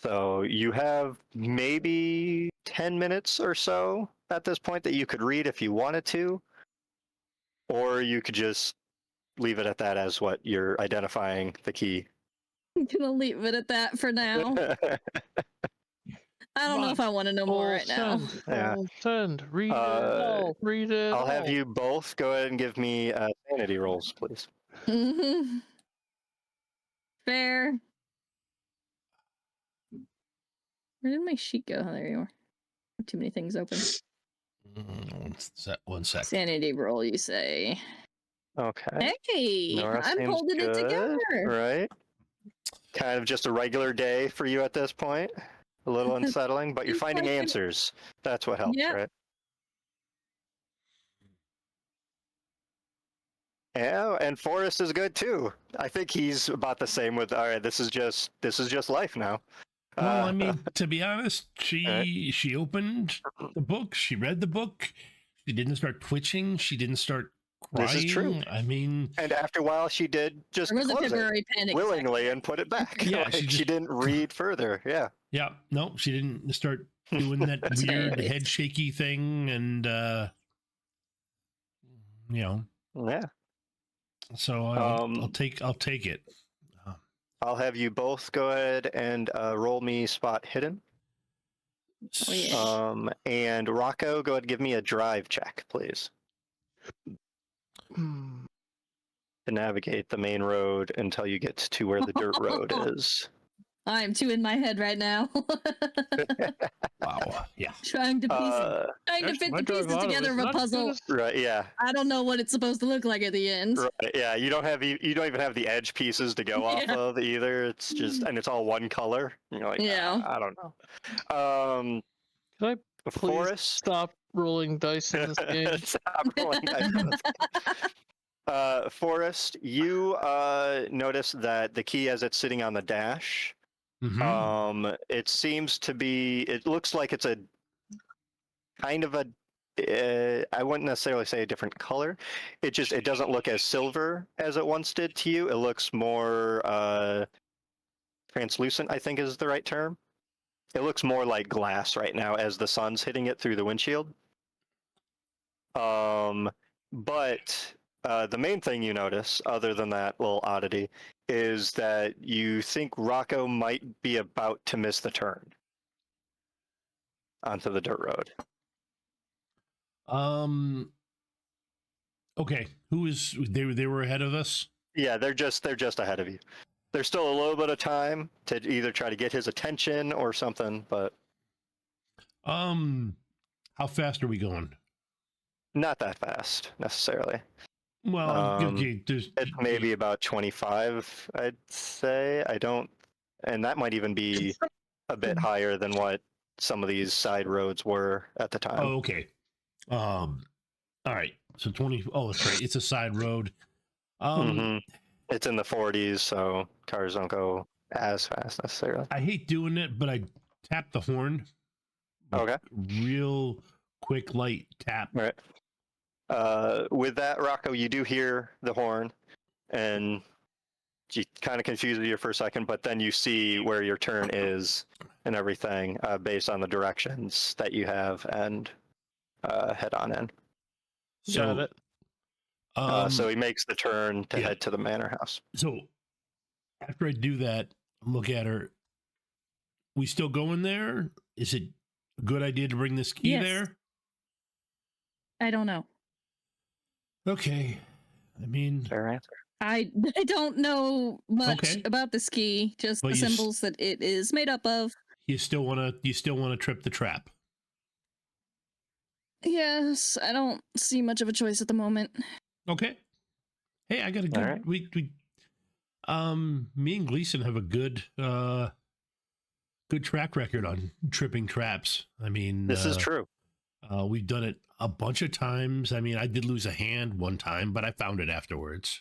Speaker 1: So you have maybe 10 minutes or so at this point that you could read if you wanted to, or you could just leave it at that as what you're identifying the key.
Speaker 4: I'm gonna leave it at that for now. I don't know if I want to know more right now.
Speaker 1: Yeah.
Speaker 5: Send. Read it all. Read it
Speaker 1: I'll
Speaker 5: all.
Speaker 1: have you both go ahead and give me sanity rolls, please.
Speaker 4: Mm-hmm. Fair. Where did my sheet go? Oh, there you are. Too many things open.
Speaker 3: One sec.
Speaker 4: Sanity roll, you say?
Speaker 1: Okay.
Speaker 4: Hey,
Speaker 1: Nora
Speaker 4: I'm
Speaker 1: seems
Speaker 4: holding it
Speaker 1: good,
Speaker 4: together.
Speaker 1: right? Kind of just a regular day for you at this point. A little unsettling, but you're finding answers. That's what helps,
Speaker 4: Yep.
Speaker 1: right? Yeah, and Forrest is good too. I think he's about the same with, all right, this is just life now.
Speaker 3: Well, I mean, to be honest,
Speaker 1: right.
Speaker 3: she opened the book, she read the book, she didn't start twitching, she didn't start crying.
Speaker 1: This is true.
Speaker 3: I mean,
Speaker 1: and after a while, she did just
Speaker 4: There was a
Speaker 1: close it
Speaker 4: temporary panic
Speaker 1: willingly
Speaker 4: attack.
Speaker 1: and put it back.
Speaker 3: Yeah,
Speaker 1: Like,
Speaker 3: she
Speaker 1: she didn't read further. Yeah.
Speaker 3: yeah, no, she didn't start doing that weird
Speaker 4: Nice.
Speaker 3: head shaky thing, and you know,
Speaker 1: Yeah.
Speaker 3: so I'll take it.
Speaker 1: I'll have you both go ahead and roll me spot hidden.
Speaker 4: Oh, yeah.
Speaker 1: And Rocco, go ahead and give me a drive check, please, to navigate the main road until you get to where the dirt road is.
Speaker 4: I'm too in my head right now.
Speaker 3: Wow, yeah.
Speaker 4: trying to fit the pieces together of a puzzle.
Speaker 1: Right, yeah.
Speaker 4: I don't know what it's supposed to look like at the end.
Speaker 1: Right, yeah, you don't even have the edge pieces to go off of either. It's just, and it's all one color. You're like,
Speaker 4: Yeah.
Speaker 1: I don't know.
Speaker 5: Can I please
Speaker 1: Forest?
Speaker 5: stop rolling dice in this game?
Speaker 1: Stop rolling dice in this game. Forrest, you notice that the key, as it's sitting on the dash, it seems to be, it looks like it's a kind of a, I wouldn't necessarily say a different color. It doesn't look as silver as it once did to you. It looks more translucent, I think is the right term. It looks more like glass right now as the sun's hitting it through the windshield. But the main thing you notice, other than that little oddity, is that you think Rocco might be about to miss the turn onto the dirt road.
Speaker 3: Okay, who is they were ahead of us?
Speaker 1: Yeah, they're just ahead of you. There's still a little bit of time to either try to get his attention or something, but
Speaker 3: how fast are we going?
Speaker 1: not that fast necessarily.
Speaker 3: Well, okay,
Speaker 1: it's maybe about 25, I'd say. And that might even be a bit higher than what some of these side roads were at the time.
Speaker 3: Oh, okay. All right. So 20. Oh, that's right. It's a side road.
Speaker 1: It's in the 40s, so cars don't go as fast necessarily.
Speaker 3: I hate doing it, but I tap the horn.
Speaker 1: Okay.
Speaker 3: Real quick, light tap.
Speaker 1: All right. With that, Rocco, you do hear the horn, and you kind of confuses you for a second, but then you see where your turn is and everything based on the directions that you have, and head on in.
Speaker 5: Got it.
Speaker 1: So he makes the turn to head to the manor house.
Speaker 3: So after I do that, look at her. We still going there? Is it a good idea to bring this key
Speaker 4: Yes.
Speaker 3: there?
Speaker 4: I don't know.
Speaker 3: Okay. I mean,
Speaker 1: Fair answer.
Speaker 4: I don't know much about the ski, just
Speaker 3: But
Speaker 4: the
Speaker 3: you
Speaker 4: symbols that it is made up of.
Speaker 3: you still want to trip the trap.
Speaker 4: Yes, I don't see much of a choice at the moment.
Speaker 3: Okay. Hey, I got a good.
Speaker 1: All right.
Speaker 3: We me and Gleason have a good track record on tripping traps. I mean,
Speaker 1: This is true.
Speaker 3: We've done it a bunch of times. I mean, I did lose a hand one time, but I found it afterwards.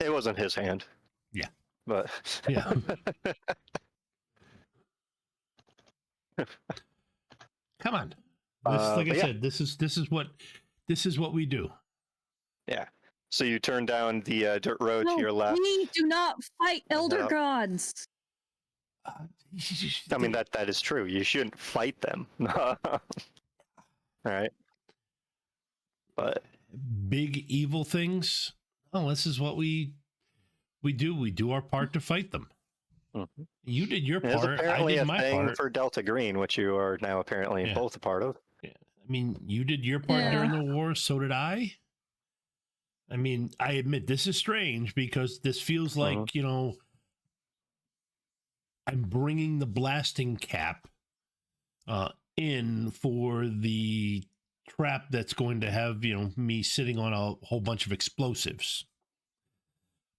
Speaker 1: It wasn't his hand.
Speaker 3: Yeah.
Speaker 1: But
Speaker 3: Yeah. Come on. Like I
Speaker 1: but yeah.
Speaker 3: said, this is what we do.
Speaker 1: Yeah. So you turn down the dirt road to your left.
Speaker 4: We do not fight elder
Speaker 1: No.
Speaker 4: gods.
Speaker 1: I mean, that is true. You shouldn't fight them. All right. But
Speaker 3: big evil things. Oh, this is what we do. We do our part to fight them.
Speaker 1: mm-hmm.
Speaker 3: You did your
Speaker 1: There's
Speaker 3: part. I
Speaker 1: apparently
Speaker 3: did
Speaker 1: a
Speaker 3: my
Speaker 1: thing
Speaker 3: part.
Speaker 1: for Delta Green, which you are now apparently both a part of.
Speaker 3: Yeah. I mean, you did your part during the war. So did I. I mean, I admit this is strange because this feels like, I'm bringing the blasting cap in for the trap that's going to have, me sitting on a whole bunch of explosives.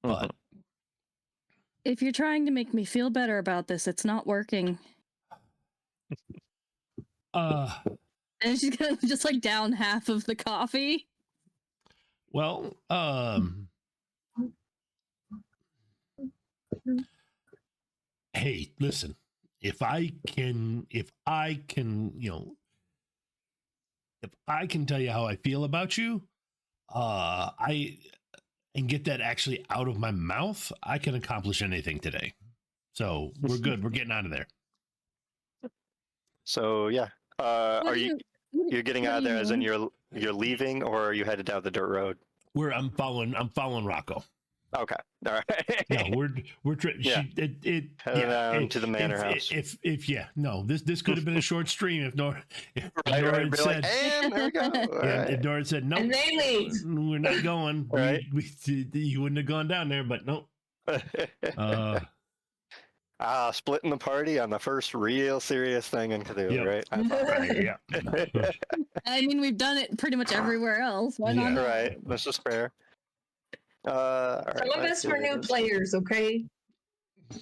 Speaker 3: But
Speaker 4: if you're trying to make me feel better about this, it's not working. And she's gonna just like down half of the coffee.
Speaker 3: Well, hey, listen, if I can, if I can tell you how I feel about you, and get that actually out of my mouth, I can accomplish anything today. So we're good. We're getting out of there.
Speaker 1: So yeah, you're getting out of there as in you're leaving, or are you headed down the dirt road?
Speaker 3: I'm following Rocco.
Speaker 1: Okay, all right.
Speaker 3: No, we're
Speaker 1: heading down to the manor house.
Speaker 3: This could have been a short stream if Nora
Speaker 1: Right,
Speaker 3: had said,
Speaker 1: and there we go.
Speaker 3: if Nora had said no,
Speaker 2: And they leave.
Speaker 3: we're not going.
Speaker 1: Right.
Speaker 3: You wouldn't have gone down there, but no.
Speaker 1: Splitting the party on the first real serious thing in Cthulhu, right?
Speaker 3: Yeah.
Speaker 4: I mean, we've done it pretty much everywhere else. Why not?
Speaker 3: Yeah.
Speaker 1: Right, this is fair. All right,
Speaker 2: Some of us were new players, okay?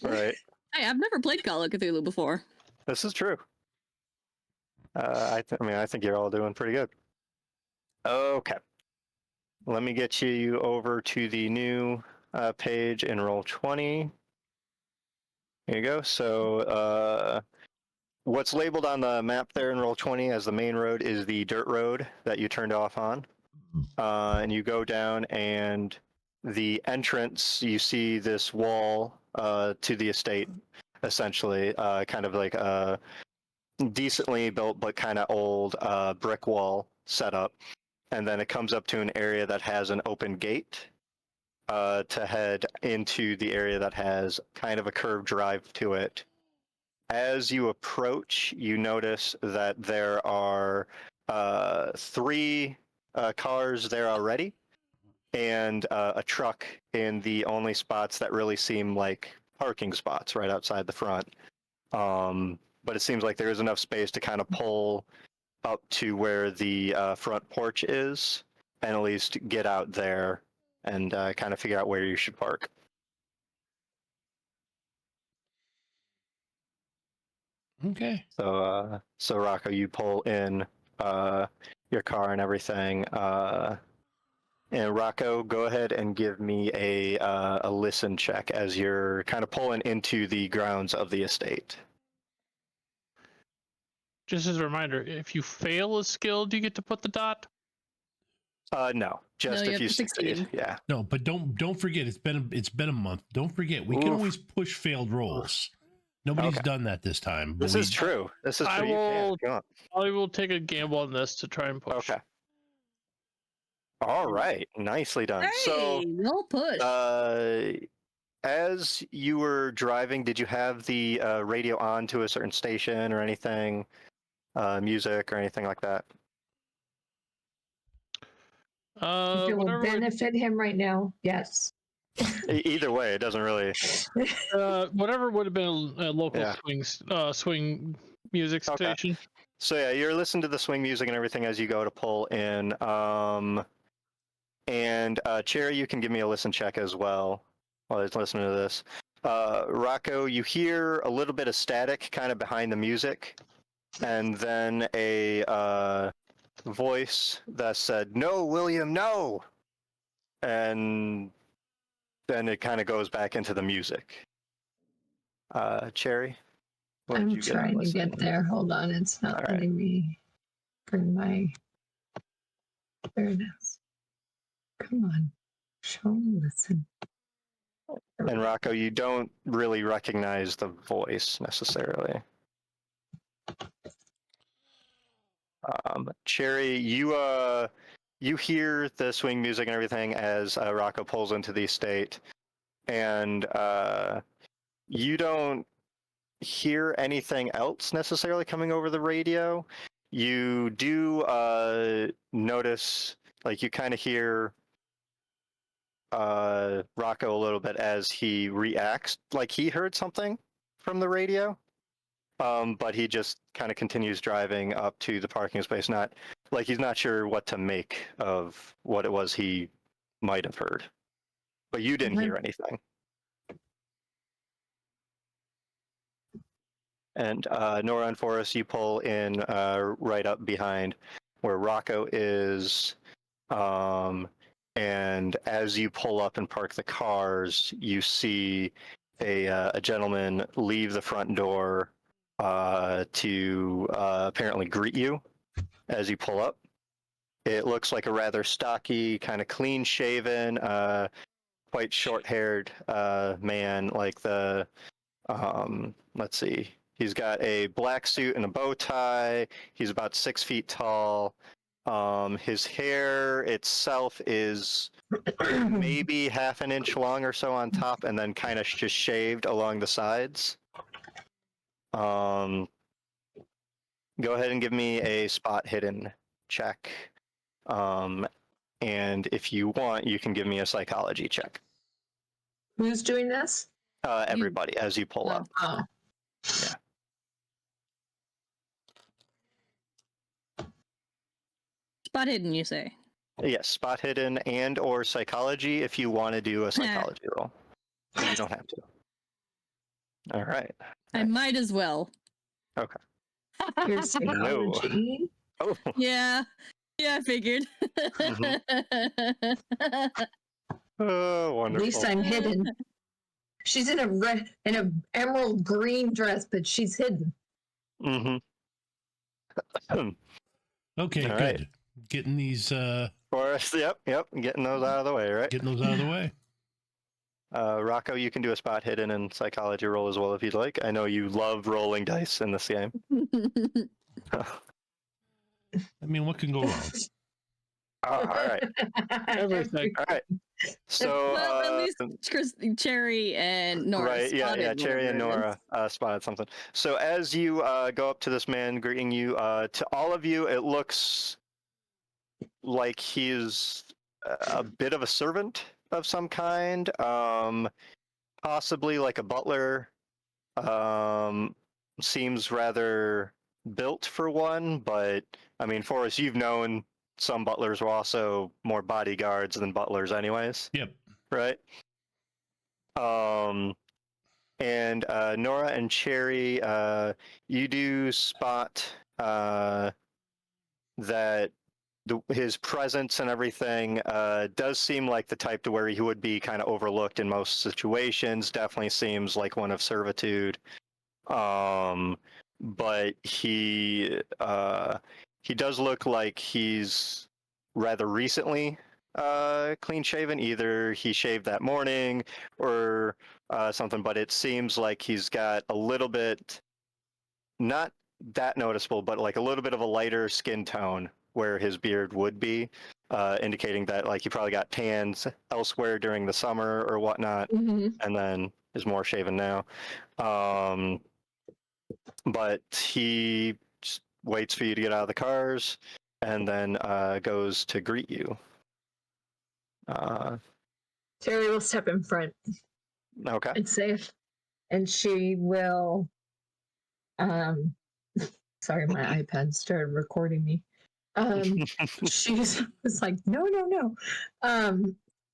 Speaker 1: Right.
Speaker 4: Hey, I've never played Call of Cthulhu before.
Speaker 1: This is true. I think you're all doing pretty good. Okay. Let me get you over to the new page in Roll20. Here you go. So what's labeled on the map there in Roll20 as the main road is the dirt road that you turned off on. And you go down, and the entrance, you see this wall to the estate, essentially, kind of like a decently built but kind of old brick wall setup. And then it comes up to an area that has an open gate to head into the area that has kind of a curved drive to it. As you approach, you notice that there are 3 cars there already, and a truck in the only spots that really seem like parking spots right outside the front. But it seems like there is enough space to kind of pull up to where the front porch is, and at least get out there and kind of figure out where you should park.
Speaker 3: Okay.
Speaker 1: So Rocco, you pull in your car and everything And Rocco, go ahead and give me a listen check as you're kind of pulling into the grounds of the estate.
Speaker 5: Just as a reminder, if you fail a skill, do you get to put the dot?
Speaker 1: No, just
Speaker 4: you
Speaker 1: if
Speaker 4: have
Speaker 1: you
Speaker 4: to
Speaker 1: succeed.
Speaker 4: succeed.
Speaker 1: Yeah.
Speaker 3: No, but don't forget it's been a month. Don't forget we can
Speaker 1: Oof.
Speaker 3: always push failed rolls. Nobody's
Speaker 1: Okay.
Speaker 3: done that this time. But
Speaker 1: This is true. This is
Speaker 5: I
Speaker 1: true. You can if you want.
Speaker 5: I will take a gamble on this to try and push.
Speaker 1: Okay. All right. Nicely done. So,
Speaker 4: Hey, no push.
Speaker 1: as you were driving, did you have the radio on to a certain station or anything, music or anything like that?
Speaker 2: If it will
Speaker 5: Whatever would,
Speaker 2: benefit him right now, yes.
Speaker 1: Either way, it doesn't really.
Speaker 5: whatever would have been a local
Speaker 1: Yeah.
Speaker 5: swing music
Speaker 1: Okay.
Speaker 5: station.
Speaker 1: So yeah, you're listening to the swing music and everything as you go to pull in. And Cherry, you can give me a listen check as well while I was listening to this. Rocco, you hear a little bit of static kind of behind the music, and then a voice that said, "No, William, no!" And then it kind of goes back into the music. Cherry, what did
Speaker 2: I'm
Speaker 1: you get?
Speaker 2: trying to get there. Hold on. It's not
Speaker 1: All right.
Speaker 2: letting me bring my. There it is. Come on. Show me, listen.
Speaker 1: And Rocco, you don't really recognize the voice necessarily. Cherry, you hear the swing music and everything as Rocco pulls into the estate, and you don't hear anything else necessarily coming over the radio. You do notice, like you kind of hear Rocco a little bit as he reacts, like he heard something from the radio. But he just kind of continues driving up to the parking space, not like he's not sure what to make of what it was he might have heard. But you didn't hear anything. And Nora and Forest, you pull in right up behind where Rocco is. And as you pull up and park the cars, you see a gentleman leave the front door to apparently greet you as you pull up. It looks like a rather stocky, kind of clean-shaven, quite short-haired man. Like the, let's see, he's got a black suit and a bow tie. He's about 6 feet tall. His hair itself is maybe half an inch long or so on top, and then kind of just shaved along the sides. Go ahead and give me a spot hidden check. And if you want, you can give me a psychology check.
Speaker 2: Who's doing this?
Speaker 1: Everybody, as you pull up.
Speaker 2: Oh.
Speaker 1: Yeah.
Speaker 4: Spot hidden, you say?
Speaker 1: Yes, spot hidden and or psychology if you want to do a psychology roll. You don't have to. All right.
Speaker 4: I might as well.
Speaker 1: Okay.
Speaker 2: Your psychology.
Speaker 1: Oh.
Speaker 4: Yeah, I figured.
Speaker 1: Oh,
Speaker 2: At
Speaker 1: wonderful.
Speaker 2: least I'm hidden. She's in a emerald green dress, but she's hidden.
Speaker 1: Mm-hmm.
Speaker 3: Okay,
Speaker 1: All
Speaker 3: good.
Speaker 1: right.
Speaker 3: Getting these
Speaker 1: Forest, yep, getting those out of the way, right?
Speaker 3: getting those out of the way.
Speaker 1: Rocco, you can do a spot hidden and psychology roll as well if you'd like. I know you love rolling dice in this game.
Speaker 3: I mean, what can go wrong?
Speaker 1: All right.
Speaker 5: Everything.
Speaker 1: All right. So,
Speaker 4: well, at least Cherry and Nora.
Speaker 1: right, yeah,
Speaker 4: spotted
Speaker 1: Cherry and
Speaker 4: whatever it
Speaker 1: Nora spotted something. So as you go up to this man greeting you, to all of you, it looks like he's a bit of a servant of some kind, possibly like a butler. Seems rather built for one, but I mean, Forrest, you've known some butlers were also more bodyguards than butlers anyways.
Speaker 3: Yep.
Speaker 1: Right? And Nora and Cherry, you do spot that his presence and everything does seem like the type to where he would be kind of overlooked in most situations. Definitely seems like one of servitude. But he does look like he's rather recently clean shaven. Either he shaved that morning or something, but it seems like he's got a little bit, not that noticeable, but like a little bit of a lighter skin tone where his beard would be, indicating that like he probably got tans elsewhere during the summer or whatnot, and then is more shaven now. But he just waits for you to get out of the cars and then goes to greet you.
Speaker 2: Terry will step in front
Speaker 1: Okay.
Speaker 2: and say, and she will. Sorry, my iPad started recording me. She was like, no.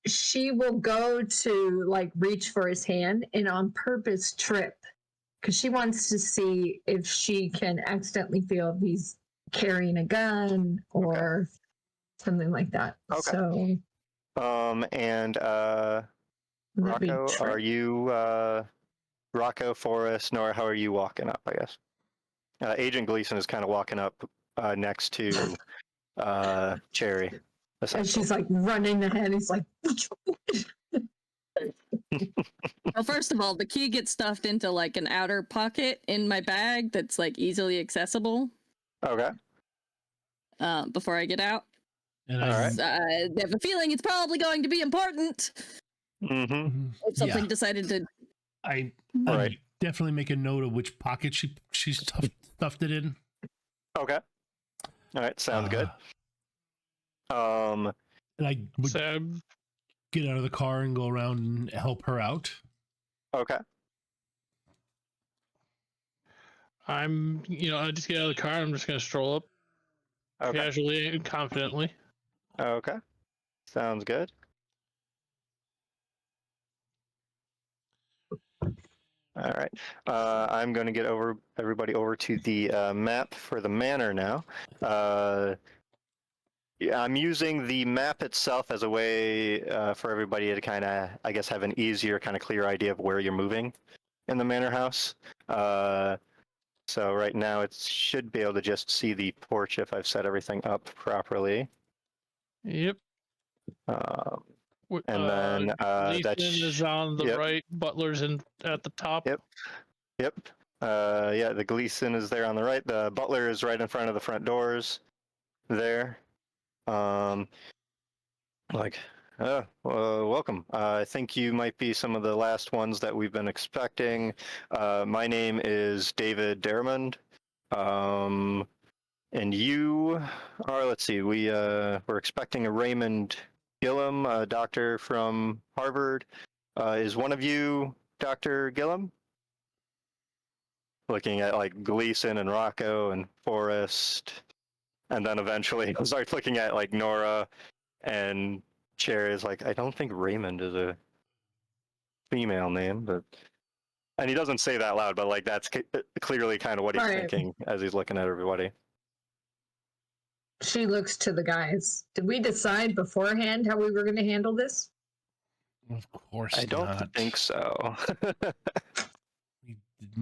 Speaker 2: She will go to like reach for his hand and on purpose trip because she wants to see if she can accidentally feel if he's carrying a gun or something like that.
Speaker 1: Okay.
Speaker 2: So,
Speaker 1: and Rocco, are you Rocco, Forest, Nora? How are you walking up? I guess Agent Gleason is kind of walking up next to Cherry.
Speaker 2: And she's like running ahead. He's like,
Speaker 4: Well, first of all, the key gets stuffed into like an outer pocket in my bag that's like easily accessible.
Speaker 1: Okay.
Speaker 4: Before I get out.
Speaker 3: And
Speaker 1: All right.
Speaker 4: I have a feeling it's probably going to be important.
Speaker 1: Mm-hmm.
Speaker 4: If something decided to.
Speaker 3: I
Speaker 1: Right.
Speaker 3: definitely make a note of which pocket she stuffed it in.
Speaker 1: Okay. All right. Sounds good.
Speaker 3: And I would
Speaker 5: So,
Speaker 3: get out of the car and go around and help her out.
Speaker 1: Okay.
Speaker 5: I just get out of the car. I'm just going to stroll up
Speaker 1: Okay.
Speaker 5: casually and confidently.
Speaker 1: Okay. Sounds good. All right. I'm going to get everybody over to the map for the manor now. Yeah, I'm using the map itself as a way for everybody to kind of, I guess, have an easier, kind of clear idea of where you're moving in the manor house. So right now it should be able to just see the porch if I've set everything up properly.
Speaker 5: Yep.
Speaker 1: And then
Speaker 5: Gleason is on the right. Butler's at the top.
Speaker 1: Yep. Yeah, the Gleason is there on the right. The Butler is right in front of the front doors there. Welcome. I think you might be some of the last ones that we've been expecting. My name is David Dermond. And you are, let's see, we're expecting a Raymond Gillum, a doctor from Harvard. Is one of you Dr. Gillum? Looking at like Gleason and Rocco and Forest. And then eventually I'll start looking at like Nora and Cherry is like, I don't think Raymond is a female name, but and he doesn't say that loud, but like that's clearly kind of what he's thinking as he's looking at everybody.
Speaker 2: she looks to the guys. Did we decide beforehand how we were going to handle this?
Speaker 3: Of course
Speaker 1: I don't
Speaker 3: not.
Speaker 1: think so.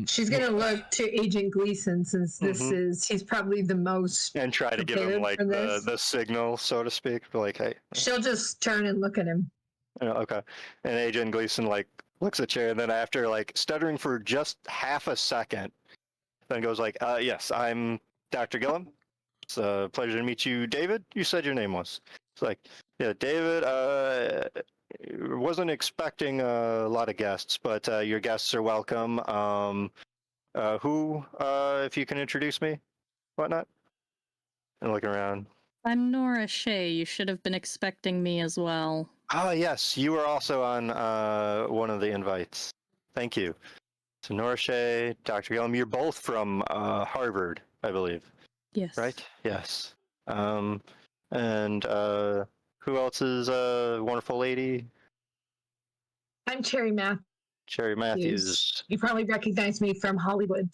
Speaker 2: She's going to look to Agent Gleason since he's probably the most
Speaker 1: and try to give him like the signal, so to speak. Like, hey.
Speaker 2: She'll just turn and look at him.
Speaker 1: Okay. And Agent Gleason like looks at Cherry and then after like stuttering for just half a second, then goes like, yes, I'm Dr. Gillum. It's a pleasure to meet you, David. You said your name was. It's like, yeah, David, wasn't expecting a lot of guests, but your guests are welcome. Who, if you can introduce me, whatnot? And looking around.
Speaker 4: I'm Nora Shea. You should have been expecting me as well.
Speaker 1: Oh, yes, you were also on one of the invites. Thank you. So Nora Shea, Dr. Gillum, you're both from Harvard, I believe.
Speaker 4: Yes.
Speaker 1: Right? Yes. And who else is a wonderful lady?
Speaker 2: I'm Cherry Matthews.
Speaker 1: Cherry Matthews.
Speaker 2: You probably recognize me from Hollywood.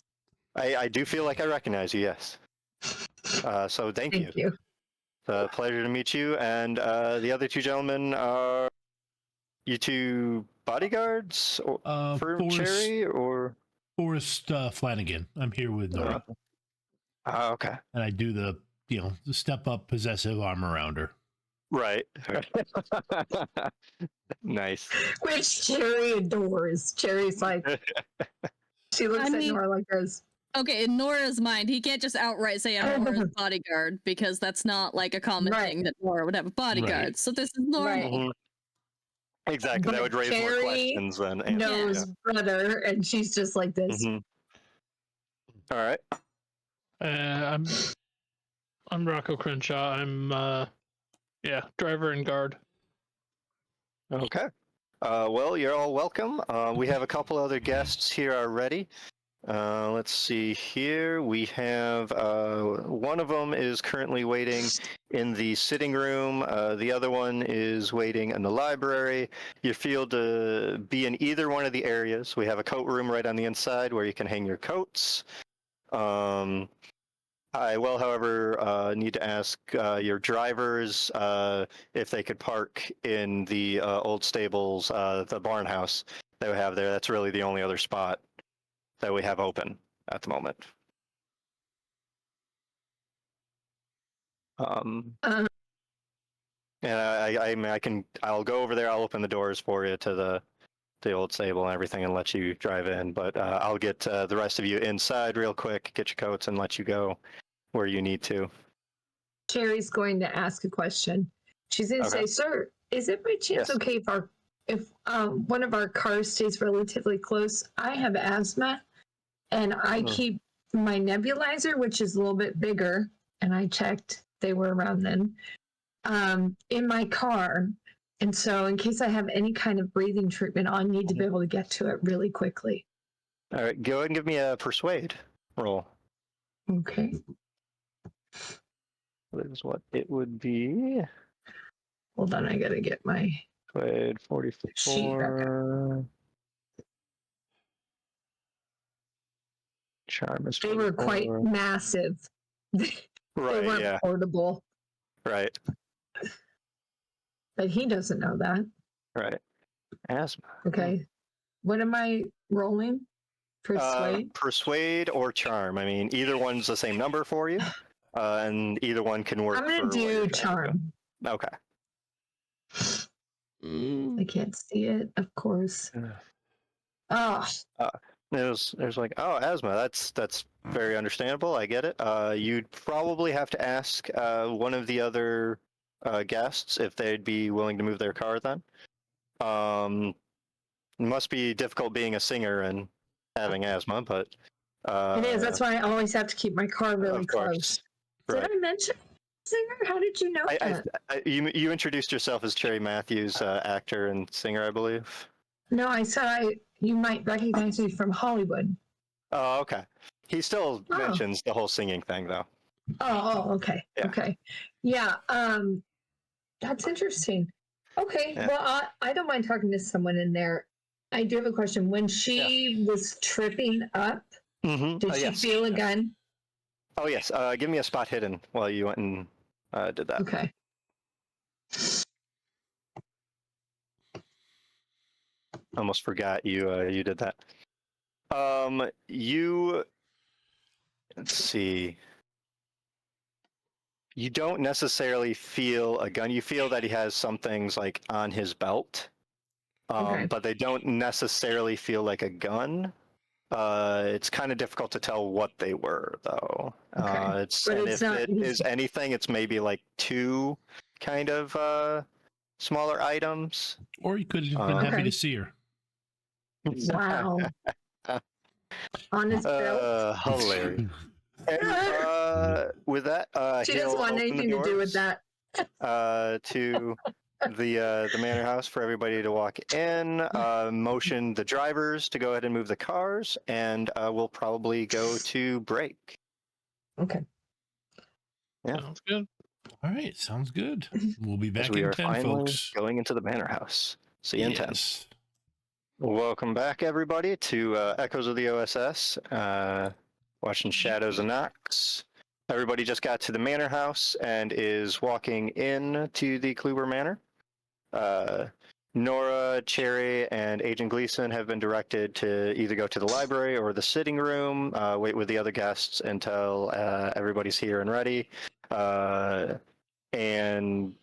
Speaker 1: I do feel like I recognize you, yes. So thank you. It's a pleasure to meet you. And the other two gentlemen are you two bodyguards for
Speaker 3: Forrest,
Speaker 1: Cherry, or
Speaker 3: Forrest Flanagan. I'm here with Nora,
Speaker 1: okay,
Speaker 3: and I do the step up possessive arm around her.
Speaker 1: right. Nice.
Speaker 2: Which Cherry adores. Cherry's like, she looks at Nora like this.
Speaker 4: Okay, in Nora's mind, he can't just outright say I'm Nora's bodyguard because that's not like a common thing that Nora would have a bodyguard.
Speaker 3: Right.
Speaker 4: So this is normal.
Speaker 1: Mm-hmm. Exactly.
Speaker 2: But
Speaker 1: that would raise more
Speaker 2: Cherry
Speaker 1: questions than
Speaker 2: knows better, and she's just like this.
Speaker 1: All right.
Speaker 5: I'm Rocco Crenshaw. I'm driver and guard.
Speaker 1: Okay. Well, you're all welcome. We have a couple other guests here already. Let's see here. We have one of them is currently waiting in the sitting room. The other one is waiting in the library. You feel to be in either one of the areas. We have a coat room right on the inside where you can hang your coats. I will, however, need to ask your drivers if they could park in the old stables, the barn house that we have there. That's really the only other spot that we have open at the moment. And I'll go over there. I'll open the doors for you to the old stable and everything and let you drive in. But I'll get the rest of you inside real quick, get your coats, and let you go where you need to.
Speaker 2: Cherry's going to ask a question. She's going to say, "Sir, is it by chance okay if one of our cars stays relatively close? I have asthma, and I keep my nebulizer, which is a little bit bigger, and I checked, they were around then, in my car. And so in case I have any kind of breathing treatment, I'll need to be able to get to it really quickly."
Speaker 1: All right, go ahead and give me a persuade roll.
Speaker 2: Okay.
Speaker 1: That is what it would be.
Speaker 2: Hold on, I got to get my
Speaker 1: Persuade 44. Charm is 44.
Speaker 2: They were quite massive. They weren't portable.
Speaker 1: Right.
Speaker 2: But he doesn't know that.
Speaker 1: Right. Asthma.
Speaker 2: Okay. What am I rolling? Persuade?
Speaker 1: Persuade or charm. I mean, either one's the same number for you, and either one can work.
Speaker 2: I'm going to do charm.
Speaker 1: Okay.
Speaker 2: I can't see it, of course.
Speaker 1: There's like, asthma. That's very understandable. I get it. You'd probably have to ask one of the other guests if they'd be willing to move their car then. It must be difficult being a singer and having asthma, but
Speaker 2: it is. That's why I always have to keep my car really close. Right. Did I mention singer? How did you know that?
Speaker 1: You introduced yourself as Cherry Matthews, actor and singer, I believe.
Speaker 2: No, I said you might recognize me from Hollywood.
Speaker 1: Oh, okay. He still mentions the whole singing thing, though.
Speaker 2: Oh, okay. Yeah. Okay. Yeah. That's interesting. Okay. Yeah. Well, I don't mind talking to someone in there. I do have a question. When she was tripping up, did she feel a gun?
Speaker 1: Oh, yes. Give me a spot hidden while you went and did that.
Speaker 2: Okay.
Speaker 1: Almost forgot you did that. Let's see. You don't necessarily feel a gun. You feel that he has some things like on his belt, but they don't necessarily feel like a gun. It's kind of difficult to tell what they were, though. If it is anything, it's maybe like two kind of smaller items.
Speaker 3: Or you could have been happy to see her.
Speaker 2: Wow. On his belt.
Speaker 1: Hilarious. And, with that,
Speaker 2: she doesn't want anything to do with that.
Speaker 1: To the manor house for everybody to walk in. Motion the drivers to go ahead and move the cars, and we'll probably go to break.
Speaker 2: Okay.
Speaker 1: Yeah.
Speaker 5: Sounds good.
Speaker 3: All right, sounds good. We'll be back in 10, folks.
Speaker 1: Going into the manor house. See you in 10. Welcome back, everybody, to Echoes of the O.S.S. Watching Shadows and Knocks. everybody just got to the manor house and is walking in to the Kluber Manor. Nora, Cherry, and Agent Gleason have been directed to either go to the library or the sitting room, wait with the other guests until everybody's here and ready. And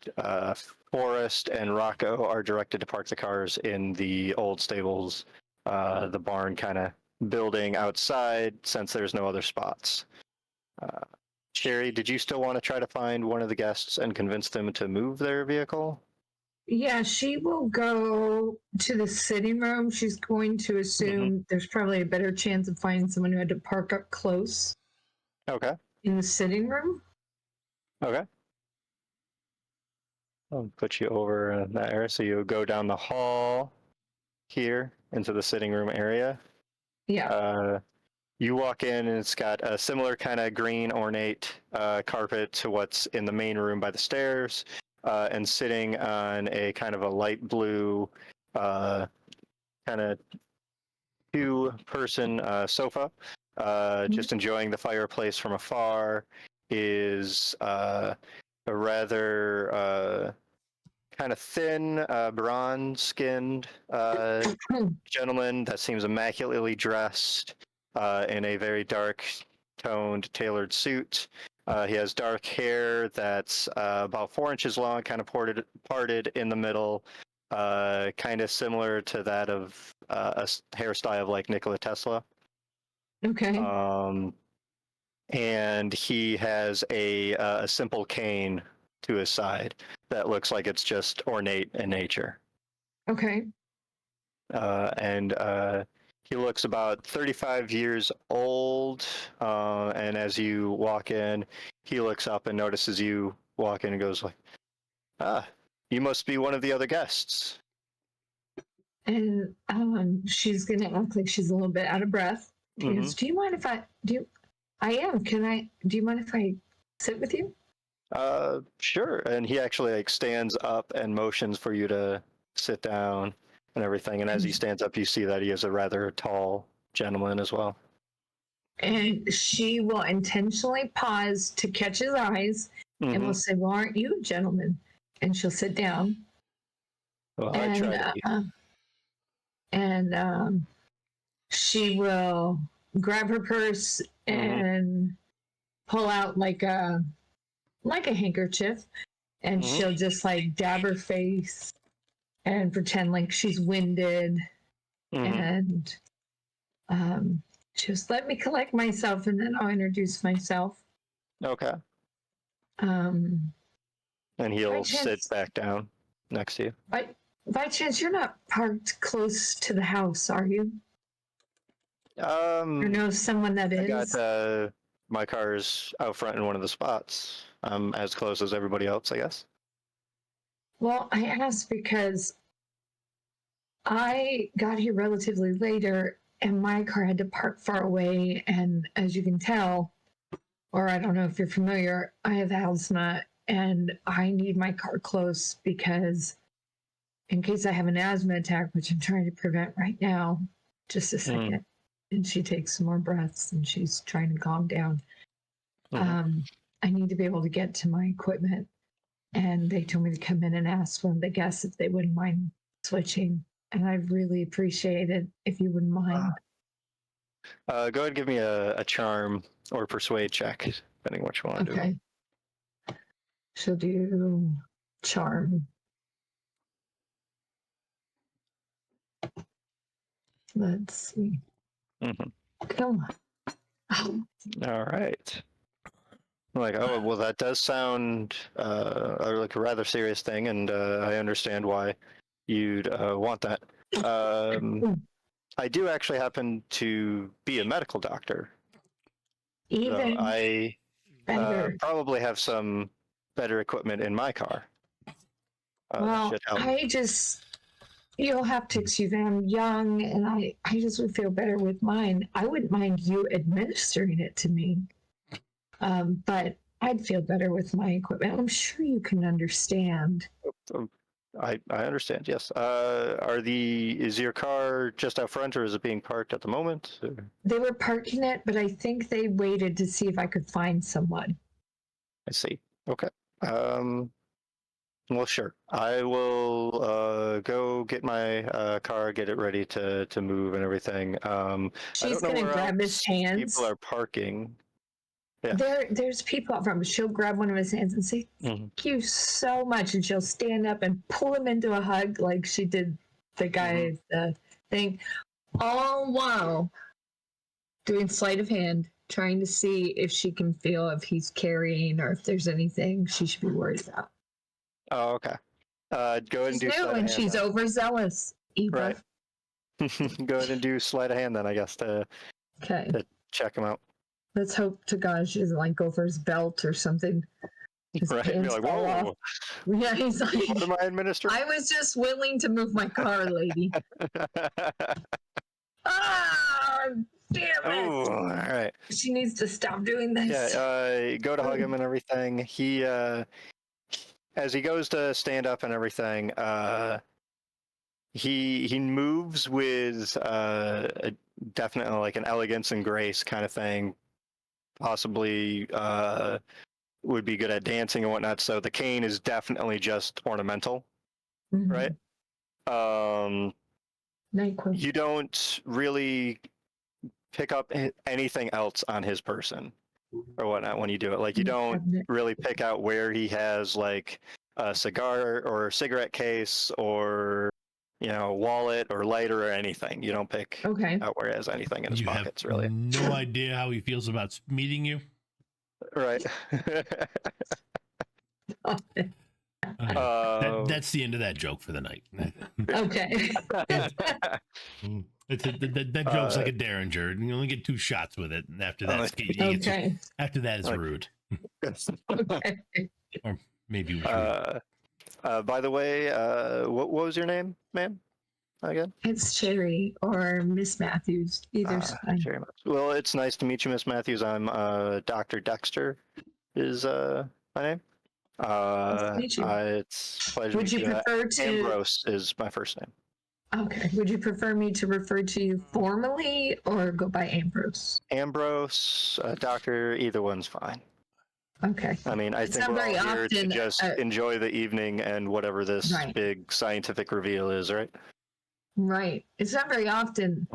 Speaker 1: Forest and Rocco are directed to park the cars in the old stables, the barn kind of building outside, since there's no other spots. Sherry, did you still want to try to find one of the guests and convince them to move their vehicle?
Speaker 2: Yeah, she will go to the sitting room. She's going to assume there's probably a better chance of finding someone who had to park up close
Speaker 1: Okay.
Speaker 2: in the sitting room.
Speaker 1: Okay. I'll put you over in that area. So you go down the hall here into the sitting room area.
Speaker 2: Yeah.
Speaker 1: You walk in and it's got a similar kind of green ornate carpet to what's in the main room by the stairs. And sitting on a kind of a light blue kind of two-person sofa, just enjoying the fireplace from afar, is a rather kind of thin, bronze-skinned gentleman that seems immaculately dressed in a very dark-toned, tailored suit. He has dark hair that's about 4 inches long, kind of parted in the middle, kind of similar to that of a hairstyle of like Nikola Tesla.
Speaker 2: Okay.
Speaker 1: And he has a simple cane to his side that looks like it's just ornate in nature.
Speaker 2: Okay.
Speaker 1: And he looks about 35 years old, and as you walk in, he looks up and notices you walk in and goes like, "Ah, you must be one of the other guests."
Speaker 2: And she's gonna act like she's a little bit out of breath. She goes, "Do you mind if I do? I am. Can I? Do you mind if I sit with you?"
Speaker 1: Sure. And he actually like stands up and motions for you to sit down and everything. And as he stands up, you see that he is a rather tall gentleman as well.
Speaker 2: And she will intentionally pause to catch his eyes and will say, "Well, aren't you a gentleman?" And she'll sit down.
Speaker 1: Well, I try to be.
Speaker 2: And she will grab her purse and pull out like a handkerchief, and she'll just like dab her face and pretend like she's winded, and she goes, "Let me collect myself, and then I'll introduce myself."
Speaker 1: Okay.
Speaker 2: Um,
Speaker 1: And he'll
Speaker 2: chance-
Speaker 1: sit back down next to you.
Speaker 2: by chance, you're not parked close to the house, are you? Or know someone that
Speaker 1: I
Speaker 2: is?
Speaker 1: got my car's out front in one of the spots. I'm as close as everybody else, I guess.
Speaker 2: Well, I asked because I got here relatively later and my car had to park far away. And as you can tell, or I don't know if you're familiar, I have asthma and I need my car close because in case I have an asthma attack, which I'm trying to prevent right now, just a second. And she takes some more breaths and she's trying to calm down. I need to be able to get to my equipment. And they told me to come in and ask one of the guests if they wouldn't mind switching. And I'd really appreciate it if you wouldn't mind.
Speaker 1: Go ahead and give me a charm or persuade check, depending what you want to do.
Speaker 2: Okay. She'll do charm. Let's see. Come on.
Speaker 1: All right. Like, oh, well, that does sound like a rather serious thing, and I understand why you'd want that. I do actually happen to be a medical doctor.
Speaker 2: Even
Speaker 1: I
Speaker 2: better.
Speaker 1: probably have some better equipment in my car.
Speaker 2: Well,
Speaker 1: should help.
Speaker 2: you'll have to excuse me. I'm young, and I just would feel better with mine. I wouldn't mind you administering it to me. But I'd feel better with my equipment. I'm sure you can understand.
Speaker 1: I understand. Yes. Is your car just out front, or is it being parked at the moment? Or?
Speaker 2: They were parking it, but I think they waited to see if I could find someone.
Speaker 1: I see. Okay. Well, sure. I will go get my car, get it ready to move and everything. I
Speaker 2: She's
Speaker 1: don't know
Speaker 2: gonna
Speaker 1: where
Speaker 2: grab his
Speaker 1: else
Speaker 2: hands.
Speaker 1: people are parking. Yeah.
Speaker 2: There's people out front, but she'll grab one of his hands and say, "Thank you so much," and she'll stand up and pull him into a hug like she did the guy thing, all while doing sleight of hand, trying to see if she can feel if he's carrying or if there's anything she should be worried about.
Speaker 1: Oh, okay. Go ahead and
Speaker 2: She's
Speaker 1: do
Speaker 2: new
Speaker 1: sleight of
Speaker 2: and
Speaker 1: hand.
Speaker 2: she's
Speaker 1: Then.
Speaker 2: overzealous. Eva.
Speaker 1: Right. Go ahead and do sleight of hand then, I guess, to check him out.
Speaker 2: Let's hope to God she doesn't like go for his belt or something. His
Speaker 1: Right. Be
Speaker 2: pants
Speaker 1: like,
Speaker 2: fall
Speaker 1: whoa.
Speaker 2: off. Yeah, he's like,
Speaker 1: What am I administering?
Speaker 2: I was just willing to move my car, lady. Ah, damn it.
Speaker 1: Oh, all right.
Speaker 2: She needs to stop doing this.
Speaker 1: Yeah, go to hug him and everything. He, as he goes to stand up and everything, he moves with definitely like an elegance and grace kind of thing. Possibly would be good at dancing and whatnot. So the cane is definitely just ornamental, right?
Speaker 2: NyQuil.
Speaker 1: You don't really pick up anything else on his person or whatnot when you do it. Like you don't really pick out where he has like a cigar or cigarette case or wallet or lighter or anything. You don't pick out where he has anything in his pockets, really.
Speaker 3: No idea how he feels about meeting you.
Speaker 1: Right.
Speaker 3: That's the end of that joke for the night.
Speaker 2: Okay.
Speaker 3: That joke's like a derringer. You only get 2 shots with it, and after that, after that it's rude.
Speaker 2: Okay.
Speaker 3: Or maybe.
Speaker 1: By the way, what was your name, ma'am? Again?
Speaker 2: It's Sherry or Miss Matthews. Either's fine.
Speaker 1: Sherry. Well, it's nice to meet you, Miss Matthews. I'm Dr. Dexter. Is my name?
Speaker 2: Nice to meet you.
Speaker 1: It's a pleasure.
Speaker 2: Would you prefer to?
Speaker 1: Ambrose is my first name.
Speaker 2: Okay. Would you prefer me to refer to you formally or go by Ambrose?
Speaker 1: Ambrose, Doctor, either one's fine.
Speaker 2: Okay.
Speaker 1: I mean, I think we're all here to just enjoy the evening and whatever this big scientific reveal is, right?
Speaker 2: Right. It's not very often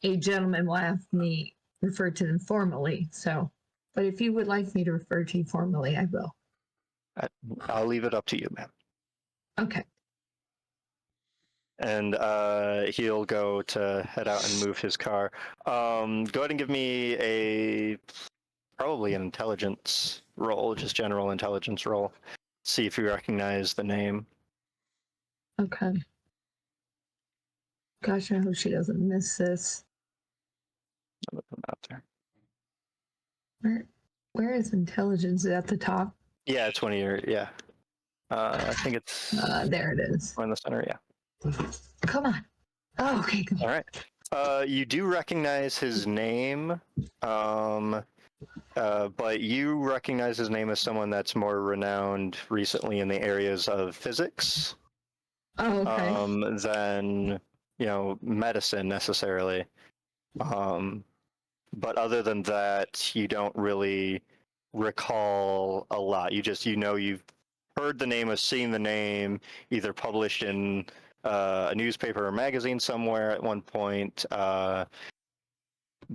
Speaker 2: a gentleman will have me refer to them formally. So, but if you would like me to refer to you formally, I will.
Speaker 1: I'll leave it up to you, ma'am.
Speaker 2: Okay.
Speaker 1: And he'll go to head out and move his car. Go ahead and give me probably an intelligence roll, just general intelligence roll. See if you recognize the name.
Speaker 2: Okay. Gosh, I hope she doesn't miss this.
Speaker 1: I'll put them out there.
Speaker 2: Where is intelligence? Is it at the top?
Speaker 1: Yeah, it's one of your, I think it's...
Speaker 2: there it is.
Speaker 1: In the center, yeah.
Speaker 2: Come on. Oh, okay.
Speaker 1: All right. You do recognize his name, but you recognize his name as someone that's more renowned recently in the areas of physics than, medicine necessarily. But other than that, you don't really recall a lot. You've heard the name or seen the name either published in a newspaper or magazine somewhere at one point, but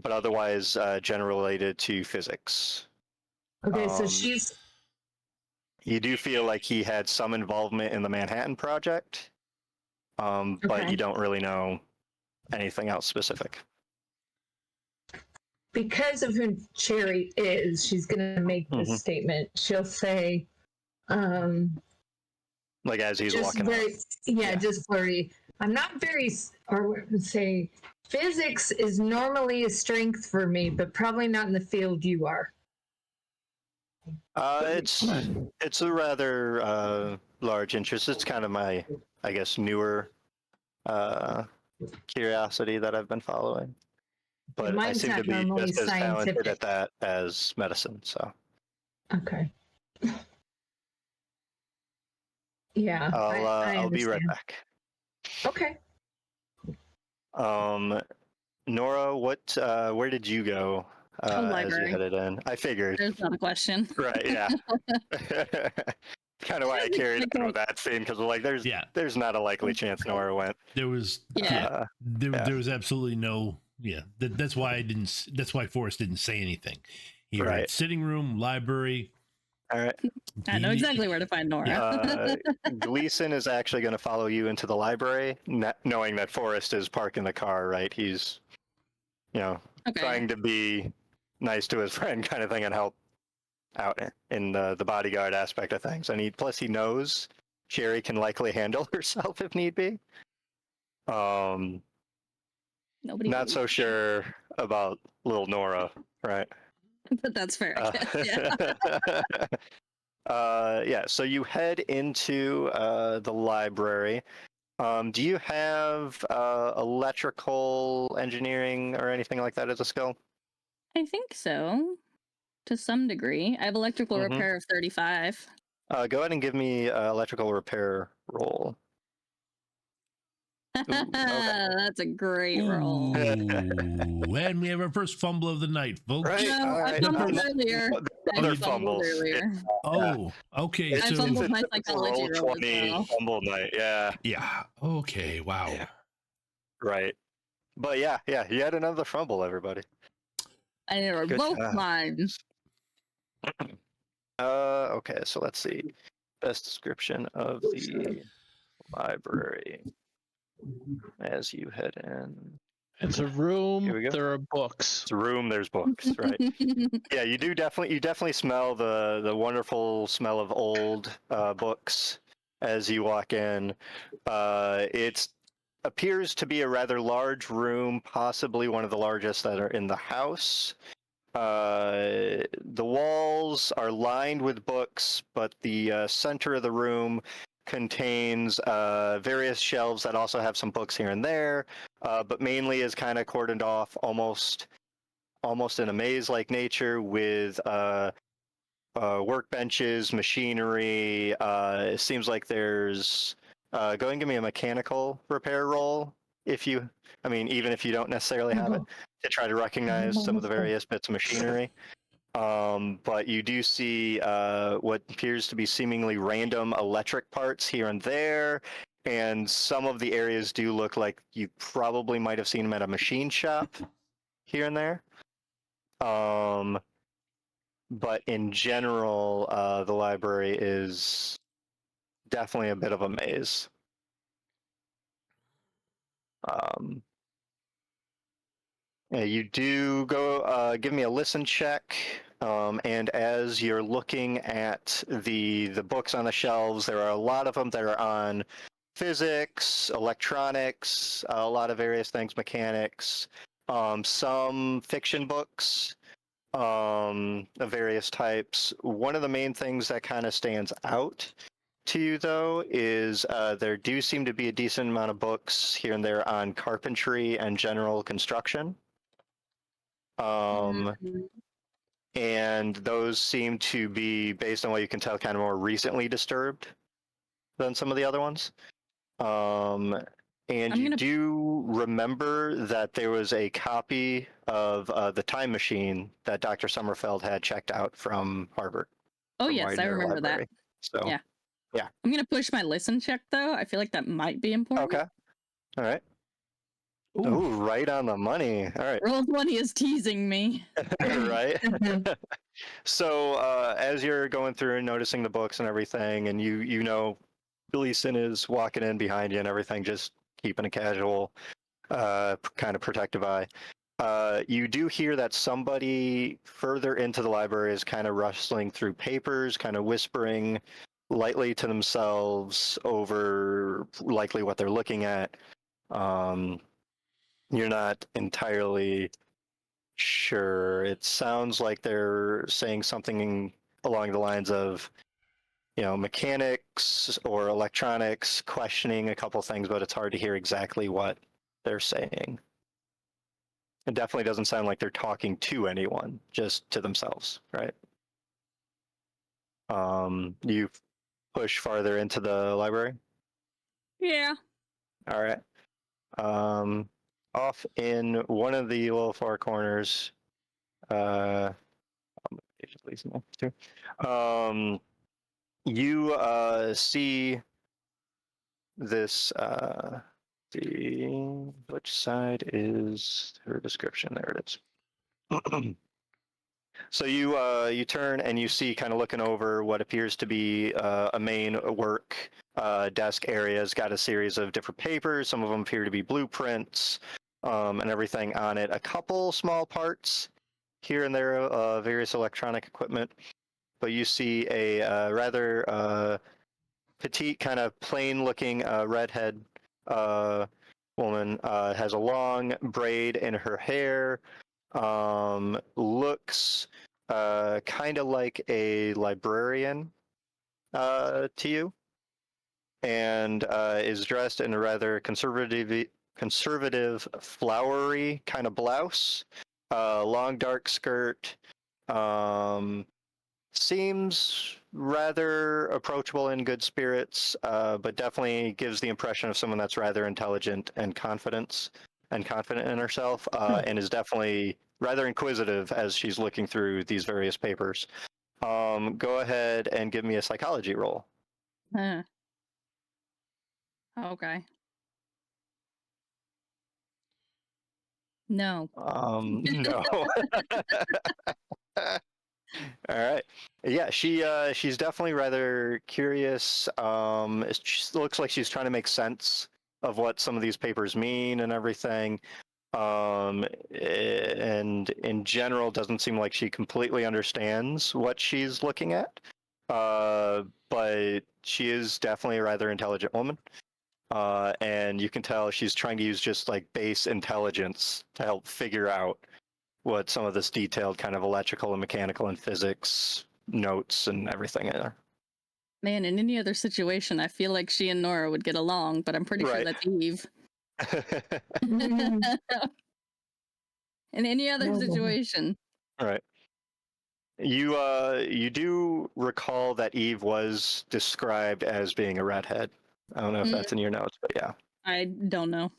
Speaker 1: otherwise generally related to physics.
Speaker 2: Okay, so
Speaker 1: you do feel like he had some involvement in the Manhattan Project, but you don't really know anything else specific.
Speaker 2: Because of who Cherry is, she's going to make this statement. She'll say,
Speaker 1: like as he's walking out.
Speaker 2: Just flirty. I'm not very, or say, physics is normally a strength for me, but probably not in the field you are.
Speaker 1: It's a rather large interest. It's kind of my, I guess, newer curiosity that I've been following. But I seem to be just as talented at that as medicine. So.
Speaker 2: Okay. Yeah,
Speaker 1: I'll be right
Speaker 2: understand.
Speaker 1: back.
Speaker 2: Okay.
Speaker 1: Nora, where did you go as you
Speaker 4: library.
Speaker 1: headed in? I figured.
Speaker 4: There's not a question.
Speaker 1: Right, yeah. Kind of why I carried
Speaker 4: Okay.
Speaker 1: out of that scene, because like there's not a likely chance Nora went.
Speaker 3: There was
Speaker 4: Yeah.
Speaker 3: there was absolutely no that's why that's why Forrest didn't say anything. He read
Speaker 1: Right.
Speaker 3: sitting room, library.
Speaker 1: All right.
Speaker 4: I know exactly where to find Nora.
Speaker 1: Gleason is actually going to follow you into the library, knowing that Forrest is parking the car. Right, he's
Speaker 4: Okay.
Speaker 1: trying to be nice to his friend, kind of thing, and help out in the bodyguard aspect of things. And plus he knows Sherry can likely handle herself if need be.
Speaker 4: Nobody.
Speaker 1: Not so sure about little Nora, right?
Speaker 4: But that's fair. I guess. Yeah.
Speaker 1: Yeah, so you head into the library. Do you have electrical engineering or anything like that as a skill?
Speaker 4: I think so. To some degree. I have electrical
Speaker 1: Mhm.
Speaker 4: repair of 35.
Speaker 1: Go ahead and give me electrical repair roll. okay.
Speaker 4: That's a great roll.
Speaker 3: Ooh, and we have our first fumble of the night, folks.
Speaker 1: Right.
Speaker 4: No,
Speaker 1: all
Speaker 4: I
Speaker 1: right.
Speaker 4: fumbled
Speaker 3: No,
Speaker 4: earlier.
Speaker 1: Other
Speaker 4: I fumbled
Speaker 1: fumbles.
Speaker 4: earlier.
Speaker 3: Oh, okay.
Speaker 1: It's,
Speaker 4: I
Speaker 3: So
Speaker 4: fumbled my
Speaker 1: it's a
Speaker 4: psychology
Speaker 1: roll
Speaker 4: roll as
Speaker 1: 20
Speaker 4: well.
Speaker 1: fumble night. Yeah.
Speaker 3: yeah. Okay. Wow.
Speaker 1: Yeah. Right. But yeah, you had another fumble, everybody.
Speaker 4: I need to
Speaker 1: Good
Speaker 4: both
Speaker 1: job.
Speaker 4: mine.
Speaker 1: Okay, so let's see. Best description of the library as you head in.
Speaker 5: It's a
Speaker 1: Here
Speaker 5: room.
Speaker 1: we go.
Speaker 5: There are books.
Speaker 1: It's a room, there's books, right? Yeah, you definitely smell the wonderful smell of old books as you walk in. It appears to be a rather large room, possibly one of the largest that are in the house. The walls are lined with books, but the center of the room contains various shelves that also have some books here and there, but mainly is kind of cordoned off almost in a maze-like nature with workbenches, machinery. It seems like there's. Go ahead and give me a mechanical repair roll, even if you don't necessarily have it, to try to recognize some of the various bits of machinery. But you do see what appears to be seemingly random electric parts here and there, and some of the areas do look like you probably might have seen them at a machine shop here and there. But in general, the library is definitely a bit of a maze. Yeah, you do go give me a listen check, and as you're looking at the books on the shelves, there are a lot of them that are on physics, electronics, a lot of various things, mechanics, some fiction books of various types. One of the main things that kind of stands out to you, though, is there do seem to be a decent amount of books here and there on carpentry and general construction. And those seem to be, based on what you can tell, kind of more recently disturbed than some of the other ones. And you do remember that there was a copy of the Time Machine that Dr. Sommerfeld had checked out from Harvard.
Speaker 4: Oh, yes, I remember
Speaker 1: library.
Speaker 4: that.
Speaker 1: So, yeah.
Speaker 4: I'm going to push my listen check, though. I feel like that might be important.
Speaker 1: Okay. All right. Ooh, right on the money. All right.
Speaker 4: Roll 20 is teasing me.
Speaker 1: Right. So as you're going through and noticing the books and everything, and you know Gleason is walking in behind you and everything, just keeping a casual kind of protective eye. You do hear that somebody further into the library is kind of rustling through papers, kind of whispering lightly to themselves over likely what they're looking at. You're not entirely sure. It sounds like they're saying something along the lines of, mechanics or electronics, questioning a couple things, but it's hard to hear exactly what they're saying. It definitely doesn't sound like they're talking to anyone, just to themselves, right? You push farther into the library?
Speaker 4: Yeah.
Speaker 1: All right. Off in one of the little far corners, you see this. See which side is her description? There it is. So you turn and you see, kind of looking over what appears to be a main work desk area. It's got a series of different papers. Some of them appear to be blueprints and everything on it. A couple small parts here and there, various electronic equipment. But you see a rather petite, kind of plain-looking redhead woman. Has a long braid in her hair. Looks kind of like a librarian to you, and is dressed in a rather conservative, flowery kind of blouse, long dark skirt. Seems rather approachable, in good spirits, but definitely gives the impression of someone that's rather intelligent and confident in herself, and is definitely rather inquisitive as she's looking through these various papers. Go ahead and give me a psychology roll.
Speaker 4: Okay. No.
Speaker 1: No. All right. Yeah, she's definitely rather curious. She looks like she's trying to make sense of what some of these papers mean and everything. And in general, doesn't seem like she completely understands what she's looking at. But she is definitely a rather intelligent woman. And you can tell she's trying to use just like base intelligence to help figure out what some of this detailed kind of electrical and mechanical and physics notes and everything are.
Speaker 4: Man, in any other situation, I feel like she and Nora would get along, but I'm pretty sure
Speaker 1: Right.
Speaker 4: that's Eve. In any other
Speaker 2: No.
Speaker 4: situation.
Speaker 1: Right. You do recall that Eve was described as being a redhead. I don't know if that's in your notes, but yeah.
Speaker 4: I don't know.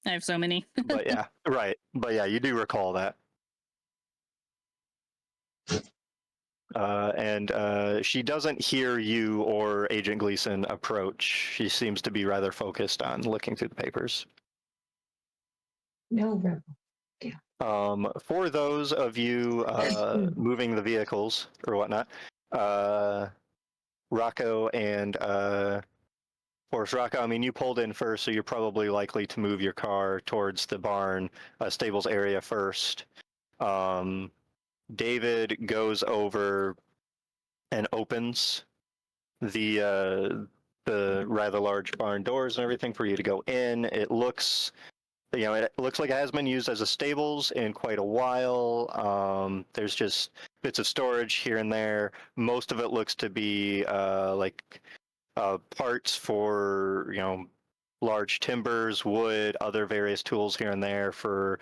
Speaker 4: I have so many.
Speaker 1: But yeah, right. But yeah, you do recall that. And she doesn't hear you or Agent Gleason approach. She seems to be rather focused on looking through the papers.
Speaker 2: No, Rebel.
Speaker 1: For those of you moving the vehicles or whatnot, Rocco and Forrest, Rocco, I mean, you pulled in first, so you're probably likely to move your car towards the barn stables area first. David goes over and opens the rather large barn doors and everything for you to go in. It looks like it has been used as a stables in quite a while. There's just bits of storage here and there. Most of it looks to be parts for large timbers, wood, other various tools here and there for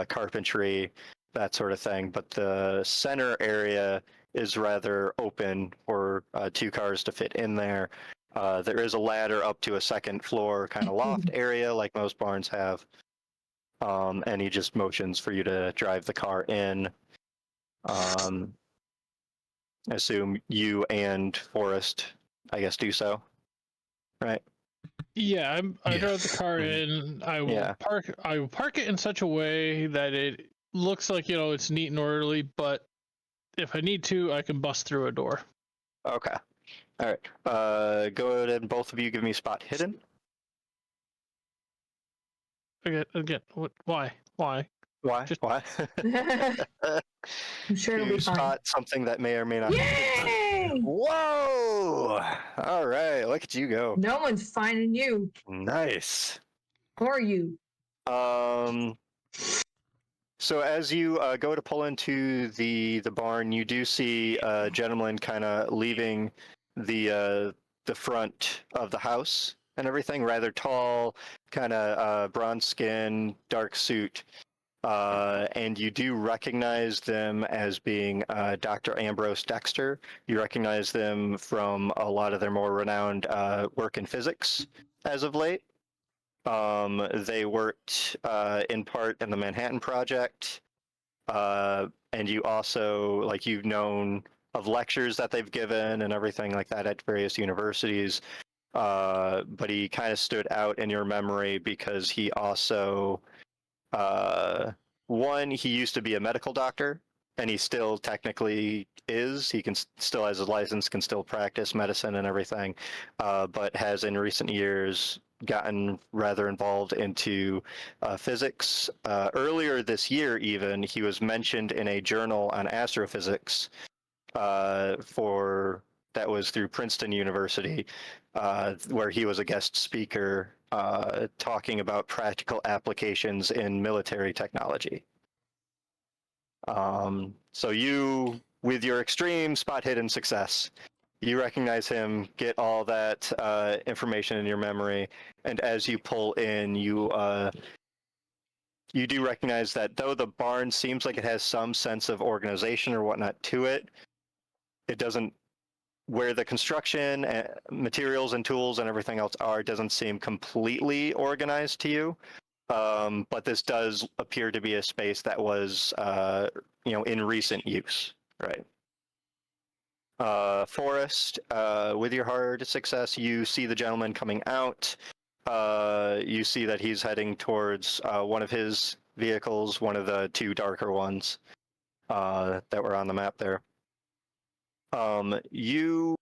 Speaker 1: carpentry, that sort of thing. But the center area is rather open for two cars to fit in there. There is a ladder up to a second floor kind of loft area like most barns have. And he just motions for you to drive the car in. I assume you and Forrest, I guess, do so, right?
Speaker 5: Yeah, I
Speaker 3: Yeah.
Speaker 5: drove the car in. I will park it in such a way that it looks like it's neat and orderly. But if I need to, I can bust through a door.
Speaker 1: Okay. All right. Go ahead and both of you give me spot hidden.
Speaker 5: Again, what? Why?
Speaker 1: Why?
Speaker 5: Just-
Speaker 1: Why?
Speaker 2: I'm sure it'll
Speaker 1: to
Speaker 2: be fine.
Speaker 1: spot something that may or may not.
Speaker 2: Yay!
Speaker 1: Whoa! All right, look at you go.
Speaker 2: No one's finding you
Speaker 1: Nice.
Speaker 2: or you.
Speaker 1: So as you go to pull into the barn, you do see a gentleman kind of leaving the front of the house and everything. Rather tall, kind of bronze skin, dark suit. and you do recognize them as being Dr. Ambrose Dexter. You recognize them from a lot of their more renowned work in physics as of late. They worked in part in the Manhattan Project, and you also, like, you've known of lectures that they've given and everything like that at various universities. But he kind of stood out in your memory because he also, one, he used to be a medical doctor, and he still technically is. He can still has his license, can still practice medicine and everything, but has in recent years gotten rather involved into physics. Earlier this year, even, he was mentioned in a journal on astrophysics that was through Princeton University, where he was a guest speaker talking about practical applications in military technology. So you, with your extreme spot hidden success, you recognize him, get all that information in your memory, and as you pull in, you do recognize that though the barn seems like it has some sense of organization or whatnot to it, it doesn't, where the construction, materials and tools and everything else are, doesn't seem completely organized to you. But this does appear to be a space that was, in recent use, right? Forest, with your hard success, you see the gentleman coming out. You see that he's heading towards one of his vehicles, one of the two darker ones that were on the map there. You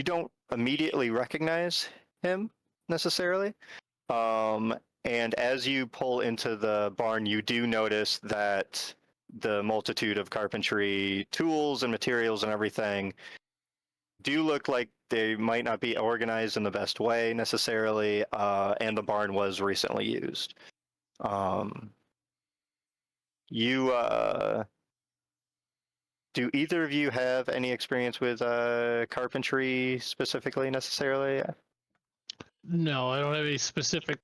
Speaker 1: don't immediately recognize him necessarily. And as you pull into the barn, you do notice that the multitude of carpentry tools and materials and everything do look like they might not be organized in the best way necessarily, and the barn was recently used. Do either of you have any experience with carpentry specifically necessarily?
Speaker 5: No, I don't have any specific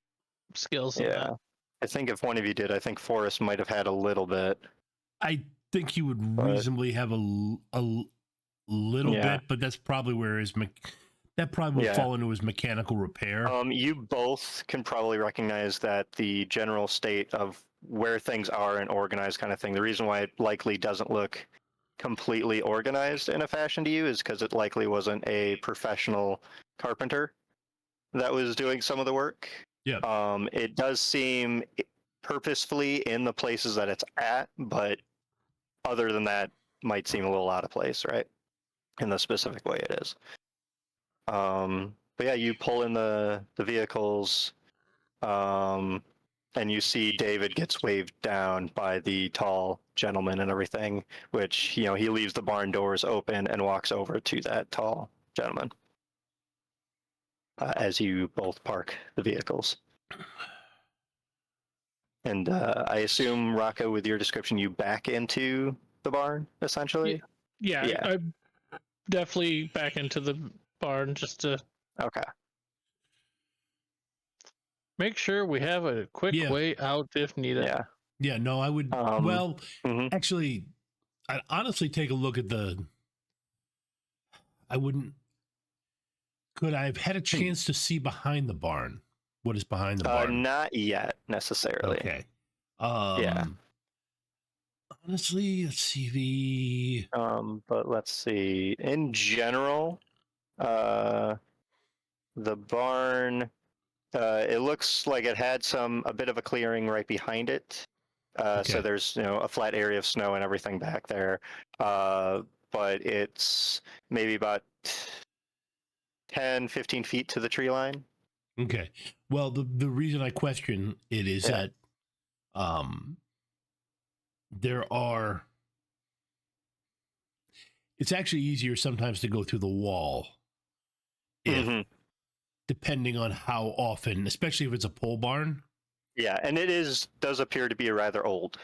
Speaker 5: skills in that.
Speaker 1: I think if one of you did, I think Forrest might have had a little bit.
Speaker 3: I think he would reasonably have a little bit, but that's probably where that probably would fall into his mechanical repair.
Speaker 1: You both can probably recognize that the general state of where things are and organized kind of thing, the reason why it likely doesn't look completely organized in a fashion to you is because it likely wasn't a professional carpenter that was doing some of the work.
Speaker 3: Yeah.
Speaker 1: It does seem purposefully in the places that it's at, but other than that, might seem a little out of place, right? In the specific way it is. But yeah, you pull in the vehicles, and you see David gets waved down by the tall gentleman and everything, which, he leaves the barn doors open and walks over to that tall gentleman. As you both park the vehicles. And I assume, Rocco, with your description, you back into the barn, essentially?
Speaker 5: Yeah. I definitely back into the barn just to make sure we have a quick way out if needed.
Speaker 3: Yeah, no, I would, actually, I'd honestly take a look at could I have had a chance to see behind the barn? What is behind the barn?
Speaker 1: Not yet, necessarily.
Speaker 3: Okay. Honestly, let's see
Speaker 1: but let's see. In general, the barn, it looks like it had a bit of a clearing right behind it. So there's, a flat area of snow and everything back there. But it's maybe about 10, 15 feet to the tree line.
Speaker 3: Okay. Well, the reason I question it is that it's actually easier sometimes to go through the wall depending on how often, especially if it's a pole barn.
Speaker 1: Yeah, and it does appear to be a rather old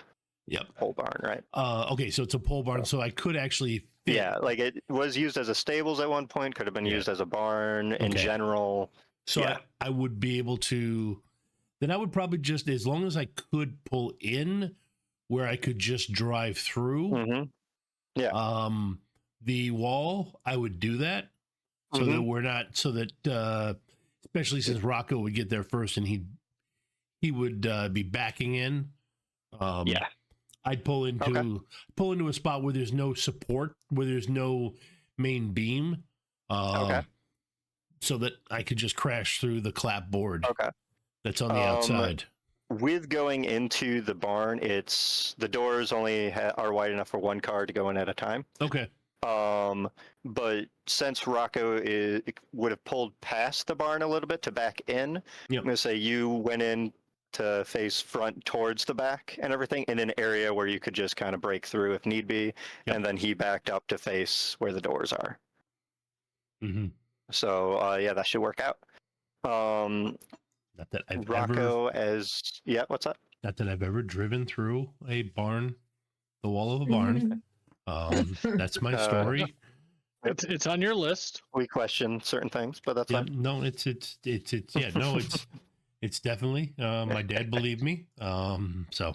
Speaker 1: pole barn, right?
Speaker 3: Okay, so it's a pole barn, so I could actually fit.
Speaker 1: Yeah, like it was used as a stables at one point, could have been used as a barn in general.
Speaker 3: So I would be able to Then I would probably just, as long as I could pull in where I could just drive through the wall, I would do that so that we're not, so that, especially since Rocco would get there first and he would be backing in. I'd pull into a spot where there's no support, where there's no main beam, so that I could just crash through the clapboard that's on the outside.
Speaker 1: With going into the barn, the doors only are wide enough for one car to go in at a time.
Speaker 3: Okay.
Speaker 1: But since Rocco would have pulled past the barn a little bit to back in, I'm going to say you went in to face front towards the back and everything in an area where you could just kind of break through if need be, and then he backed up to face where the doors are. So that should work out.
Speaker 3: Not that I've
Speaker 1: what's up?
Speaker 3: Not that I've ever driven through a barn, the wall of a barn. That's my story.
Speaker 5: It's on your list.
Speaker 1: We question certain things, but that's fine.
Speaker 3: No, it's definitely. My dad believed me. So.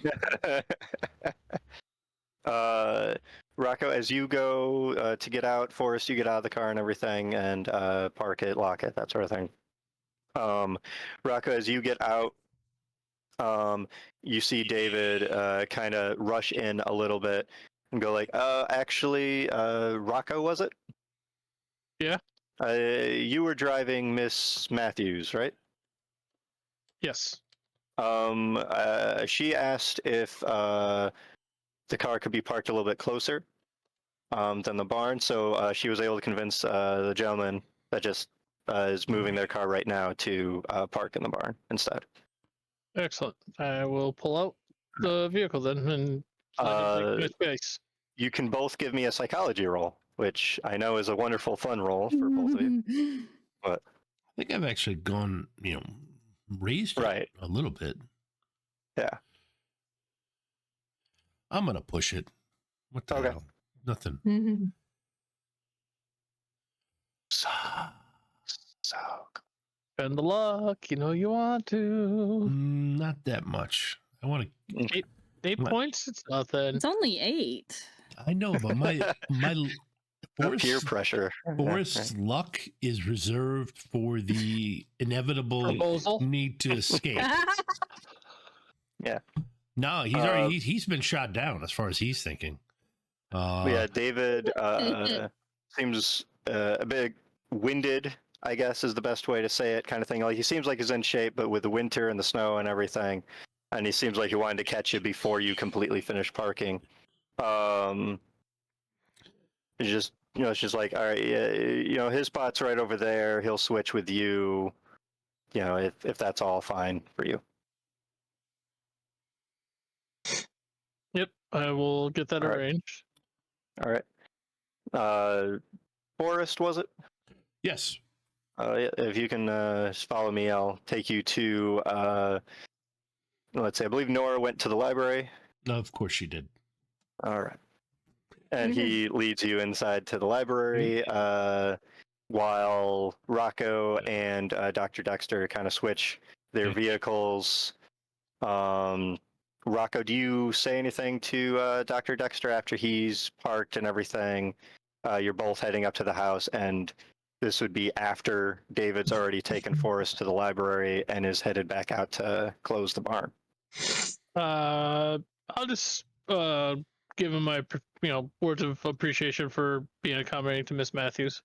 Speaker 1: Rocco, as you go to get out, Forrest, you get out of the car and everything, and park it, lock it, that sort of thing. Rocco, as you get out, you see David kind of rush in a little bit and go like, actually, Rocco, was it?
Speaker 5: Yeah.
Speaker 1: You were driving Miss Matthews, right?
Speaker 5: Yes.
Speaker 1: She asked if the car could be parked a little bit closer than the barn, so she was able to convince the gentleman that just is moving their car right now to park in the barn instead.
Speaker 5: Excellent. I will pull out the vehicle then and make space.
Speaker 1: You can both give me a psychology roll, which I know is a wonderful, fun roll for both of you. But
Speaker 3: I think I've actually gone, raised it a little bit.
Speaker 1: Yeah.
Speaker 3: I'm going to push it. What the hell? Nothing.
Speaker 1: So
Speaker 5: spend the luck, you want to.
Speaker 3: Not that much. I want
Speaker 5: to. 8 points? It's nothing.
Speaker 4: It's only 8.
Speaker 3: I know, but my
Speaker 1: peer pressure.
Speaker 3: Forrest's luck is reserved for the inevitable need to escape.
Speaker 1: Yeah.
Speaker 3: No, he's been shot down as far as he's thinking.
Speaker 1: David seems a bit winded, I guess is the best way to say it, kind of thing. Like he seems like he's in shape, but with the winter and the snow and everything, and he seems like he wanted to catch you before you completely finish parking. It's just like, all right, his spot's right over there. He'll switch with you, if that's all fine for you.
Speaker 5: Yep, I will get that arranged.
Speaker 1: All right. Forrest, was it?
Speaker 3: Yes.
Speaker 1: If you can follow me, I'll take you to, let's say, I believe Nora went to the library.
Speaker 3: No, of course she did.
Speaker 1: All right. And he leads you inside to the library while Rocco and Dr. Dexter kind of switch their vehicles. Rocco, do you say anything to Dr. Dexter after he's parked and everything? You're both heading up to the house, and this would be after David's already taken Forrest to the library and is headed back out to close the barn.
Speaker 5: I'll just give him my words of appreciation for being accommodating to Miss Matthews.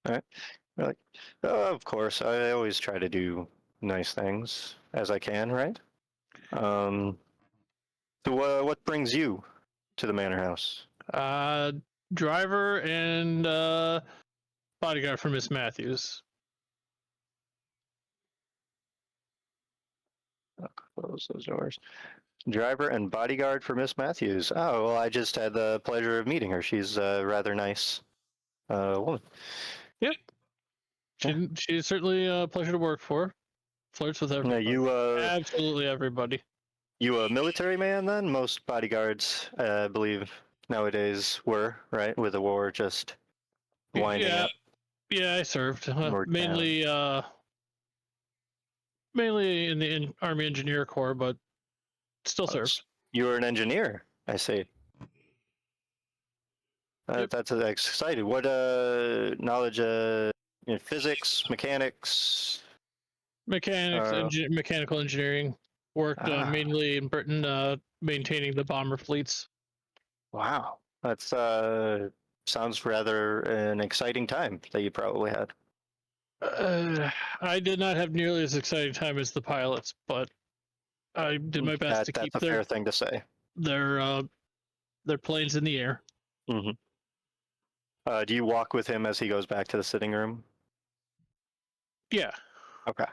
Speaker 1: All right. We're like, oh, of course. I always try to do nice things as I can, right? So what brings you to the manor house?
Speaker 5: Driver and bodyguard for Miss Matthews.
Speaker 1: Close those doors. Driver and bodyguard for Miss Matthews. Oh, well, I just had the pleasure of meeting her. She's a rather nice woman.
Speaker 5: Yep. She's certainly a pleasure to work for. Flirts with everybody. Absolutely everybody.
Speaker 1: You a military man then? Most bodyguards, I believe, nowadays were, right? With the war just winding up.
Speaker 5: Yeah, I served. Mainly Mainly in the Army Engineer Corps, but still serves.
Speaker 1: You were an engineer, I see.
Speaker 5: Yep.
Speaker 1: That's exciting. What knowledge? Physics, mechanics.
Speaker 5: Mechanical engineering. Worked mainly in Britain, maintaining the bomber fleets.
Speaker 1: Wow, that's sounds rather an exciting time that you probably had.
Speaker 5: I did not have nearly as exciting time as the pilots, but I did my best to keep
Speaker 1: That's a fair thing to say.
Speaker 5: Their planes in the air.
Speaker 1: Mm-hmm. Do you walk with him as he goes back to the sitting room?
Speaker 5: Yeah.
Speaker 1: Okay.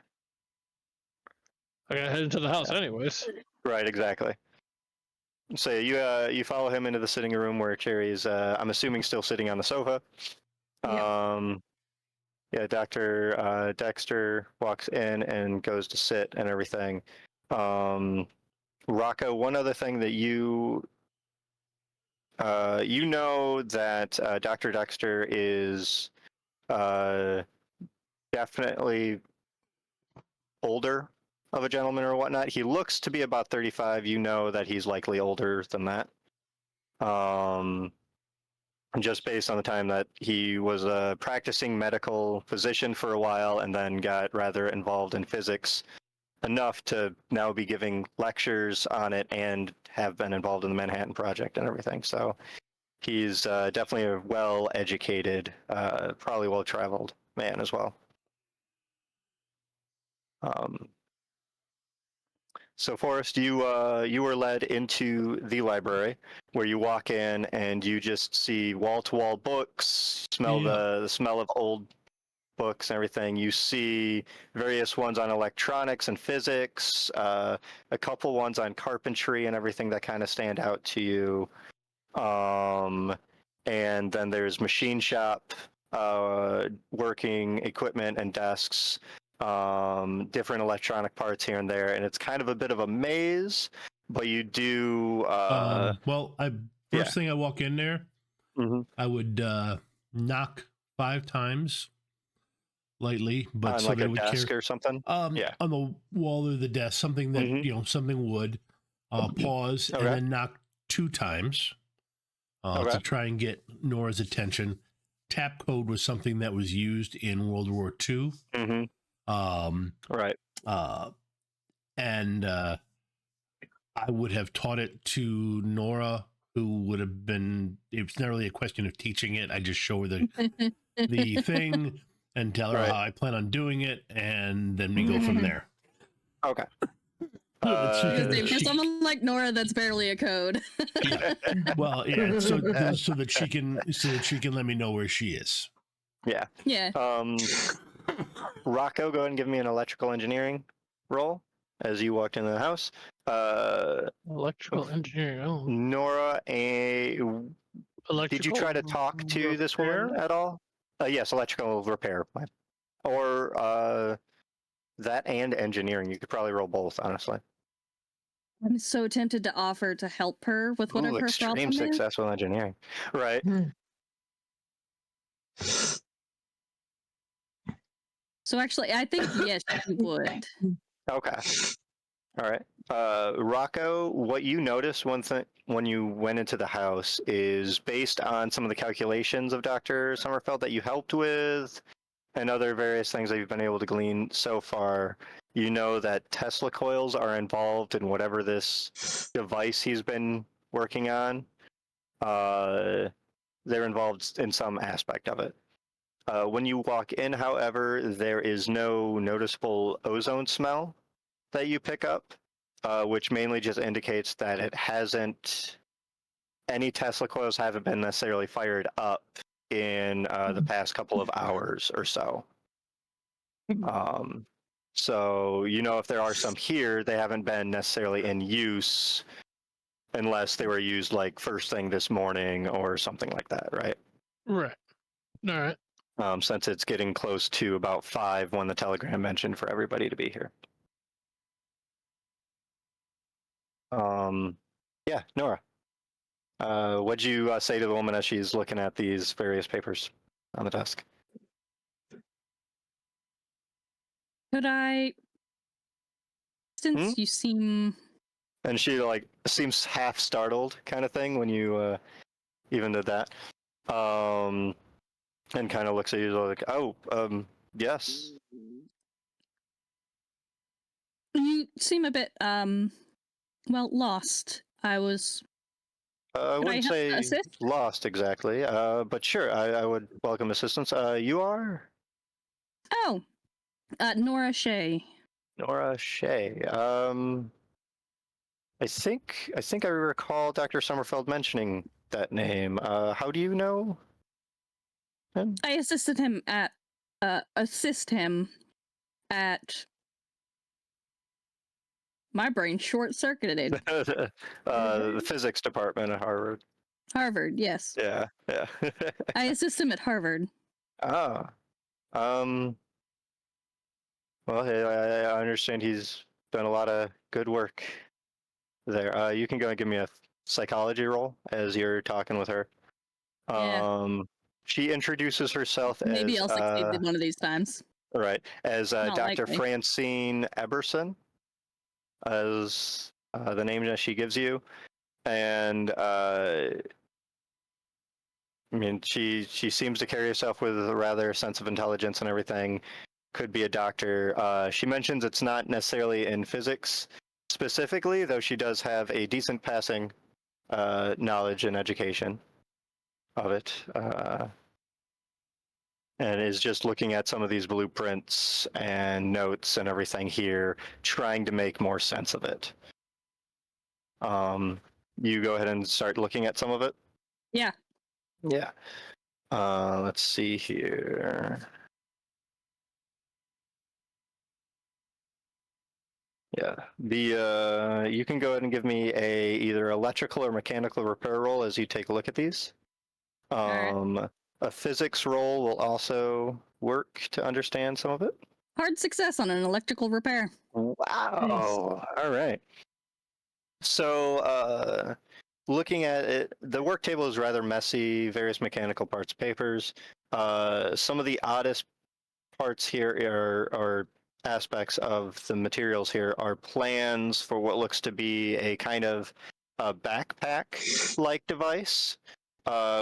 Speaker 5: I gotta head into the house anyways.
Speaker 1: Right, exactly. So you follow him into the sitting room where Cherry's, I'm assuming, still sitting on the sofa.
Speaker 2: Yeah.
Speaker 1: Yeah, Dr. Dexter walks in and goes to sit and everything. Rocco, one other thing that you know that Dr. Dexter is definitely older of a gentleman or whatnot. He looks to be about 35. You know that he's likely older than that. Just based on the time that he was a practicing medical physician for a while and then got rather involved in physics enough to now be giving lectures on it and have been involved in the Manhattan Project and everything. So he's definitely a well-educated, probably well-traveled man as well. So Forrest, you were led into the library where you walk in and you just see wall-to-wall books, smell the smell of old books and everything. You see various ones on electronics and physics, a couple ones on carpentry and everything that kind of stand out to you. And then there's machine shop, working equipment and desks, different electronic parts here and there, and it's kind of a bit of a maze, but you do
Speaker 3: first thing I walk in there,
Speaker 1: mm-hmm.
Speaker 3: I would knock 5 times lightly, but
Speaker 1: on
Speaker 3: so
Speaker 1: like
Speaker 3: they
Speaker 1: a
Speaker 3: would
Speaker 1: desk or something.
Speaker 3: on the wall or the desk, something that
Speaker 1: Mm-hmm.
Speaker 3: Something would pause
Speaker 1: Okay.
Speaker 3: and then knock 2 times to try and get Nora's attention. Tap code was something that was used in World War II.
Speaker 1: Mm-hmm. Right.
Speaker 3: And I would have taught it to Nora, who would have been. It's not really a question of teaching it. I just show her the thing and tell her how I plan on doing it, and then we go from there.
Speaker 1: Okay.
Speaker 4: For someone like Nora, that's barely a code.
Speaker 3: Yeah. Well, yeah. So that she can let me know where she is.
Speaker 1: Yeah.
Speaker 4: Yeah.
Speaker 1: Rocco, go ahead and give me an electrical engineering roll as you walked into the house.
Speaker 5: Electrical engineering. Oh.
Speaker 1: Nora, did you try to talk to this woman at all? Yes, electrical repair. Or that and engineering. You could probably roll both, honestly.
Speaker 4: I'm so tempted to offer to help her with whatever her problem is.
Speaker 1: Extreme successful engineering. Right.
Speaker 4: So actually, I think yes, she would.
Speaker 1: Okay. All right. Rocco, what you noticed when you went into the house is based on some of the calculations of Dr. Sommerfeld that you helped with and other various things that you've been able to glean so far. You know that Tesla coils are involved in whatever this device he's been working on. They're involved in some aspect of it. When you walk in, however, there is no noticeable ozone smell that you pick up, which mainly just indicates that any Tesla coils haven't been necessarily fired up in the past couple of hours or so. So, if there are some here, they haven't been necessarily in use unless they were used like first thing this morning or something like that, right?
Speaker 5: Right. All right.
Speaker 1: Since it's getting close to about 5 when the telegram mentioned for everybody to be here. Yeah, Nora. What'd you say to the woman as she's looking at these various papers on the desk?
Speaker 4: Could I Since you seem...
Speaker 1: And she like seems half startled, kind of thing, when you even did that. And kind of looks at you like, "Oh, yes."
Speaker 4: You seem a bit, well, lost. I was...
Speaker 1: I wouldn't say
Speaker 4: assist?
Speaker 1: lost exactly, but sure, I would welcome assistance. You are
Speaker 4: Oh, Nora Shea.
Speaker 1: Nora Shea. I think I recall Dr. Sommerfeld mentioning that name. How do you know him?
Speaker 4: I assist him at... My brain short-circuited.
Speaker 1: The physics department at Harvard.
Speaker 4: Harvard, yes.
Speaker 1: Yeah.
Speaker 4: I assist him at Harvard.
Speaker 1: Ah. Well, hey, I understand he's done a lot of good work there. You can go and give me a psychology roll as you're talking with her.
Speaker 4: Yeah.
Speaker 1: She introduces herself
Speaker 4: Maybe
Speaker 1: as
Speaker 4: I'll succeed one of these times.
Speaker 1: as
Speaker 4: Not
Speaker 1: Dr.
Speaker 4: likely.
Speaker 1: Francine Eberson, as the name that she gives you, and I mean, she seems to carry herself with a rather sense of intelligence and everything. Could be a doctor. She mentions it's not necessarily in physics specifically, though she does have a decent passing knowledge and education of it, and is just looking at some of these blueprints and notes and everything here, trying to make more sense of it. You go ahead and start looking at some of it?
Speaker 4: Yeah.
Speaker 1: Yeah. Let's see here. Yeah. You can go ahead and give me a either electrical or mechanical repair roll as you take a look at these.
Speaker 4: Right.
Speaker 1: A physics roll will also work to understand some of it.
Speaker 4: Hard success on an electrical repair.
Speaker 1: Wow. All right. So, looking at it, the work table is rather messy, various mechanical parts, papers. Some of the oddest parts here are aspects of the materials here are plans for what looks to be a kind of a backpack-like device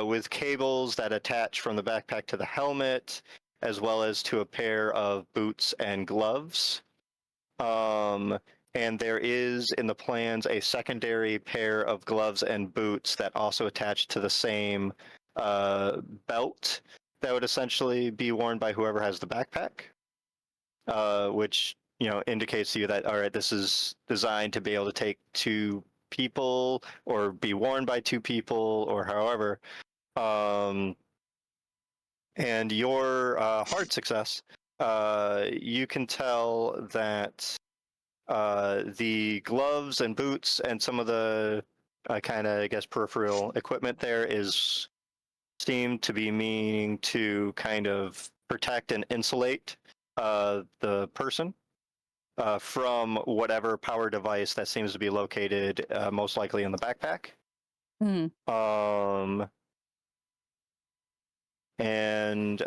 Speaker 1: with cables that attach from the backpack to the helmet, as well as to a pair of boots and gloves. And there is in the plans a secondary pair of gloves and boots that also attach to the same belt that would essentially be worn by whoever has the backpack, which indicates to you that, all right, this is designed to be able to take two people or be worn by two people or however. And your hard success, you can tell that the gloves and boots and some of the kind of, I guess, peripheral equipment there seem to be meaning to kind of protect and insulate the person from whatever power device that seems to be located most likely in the backpack. And